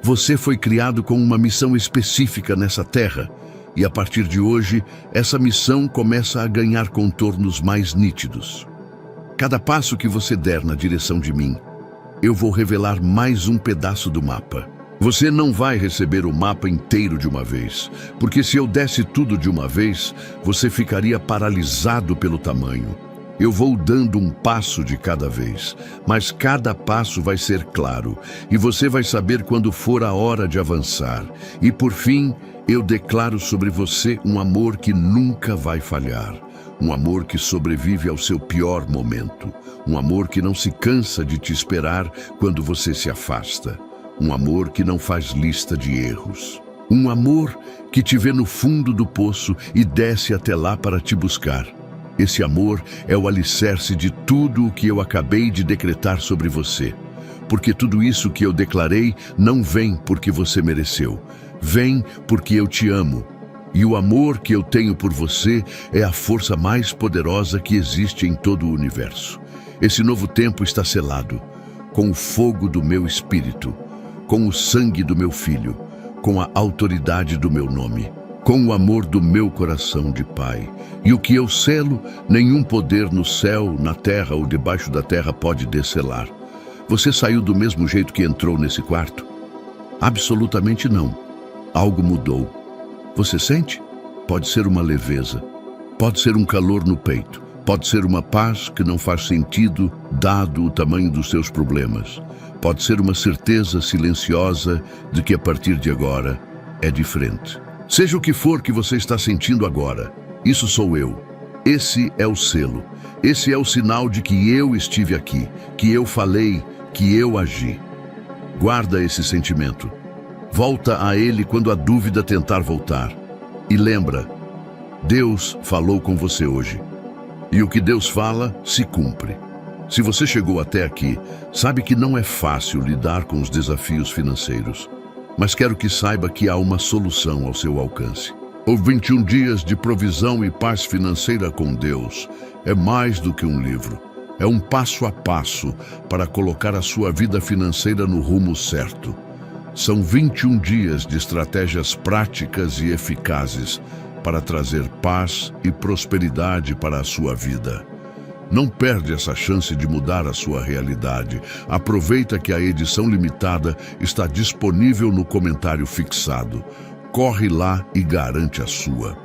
Você foi criado com uma missão específica nessa terra, e a partir de hoje, essa missão começa a ganhar contornos mais nítidos. Cada passo que você der na direção de mim, eu vou revelar mais um pedaço do mapa. Você não vai receber o mapa inteiro de uma vez, porque se eu desse tudo de uma vez, você ficaria paralisado pelo tamanho. Eu vou dando um passo de cada vez, mas cada passo vai ser claro, e você vai saber quando for a hora de avançar. E por fim, eu declaro sobre você um amor que nunca vai falhar, um amor que sobrevive ao seu pior momento, um amor que não se cansa de te esperar quando você se afasta, um amor que não faz lista de erros, um amor que te vê no fundo do poço e desce até lá para te buscar. Esse amor é o alicerce de tudo o que eu acabei de decretar sobre você. Porque tudo isso que eu declarei não vem porque você mereceu. Vem porque eu te amo. E o amor que eu tenho por você é a força mais poderosa que existe em todo o universo. Esse novo tempo está selado com o fogo do meu espírito, com o sangue do meu filho, com a autoridade do meu nome, com o amor do meu coração de pai. E o que eu selo, nenhum poder no céu, na terra ou debaixo da terra pode descelar. Você saiu do mesmo jeito que entrou nesse quarto? Absolutamente não. Algo mudou. Você sente? Pode ser uma leveza, pode ser um calor no peito, pode ser uma paz que não faz sentido dado o tamanho dos seus problemas. Pode ser uma certeza silenciosa de que a partir de agora é diferente. Seja o que for que você está sentindo agora, isso sou eu. Esse é o selo. Esse é o sinal de que eu estive aqui, que eu falei, que eu agi. Guarda esse sentimento. Volta a ele quando a dúvida tentar voltar. E lembra, Deus falou com você hoje. E o que Deus fala, se cumpre. Se você chegou até aqui, sabe que não é fácil lidar com os desafios financeiros. Mas quero que saiba que há uma solução ao seu alcance. Os 21 dias de provisão e paz financeira com Deus é mais do que um livro. É um passo a passo para colocar a sua vida financeira no rumo certo. São 21 dias de estratégias práticas e eficazes para trazer paz e prosperidade para a sua vida. Não perde essa chance de mudar a sua realidade. Aproveita que a edição limitada está disponível no comentário fixado. Corre lá e garante a sua.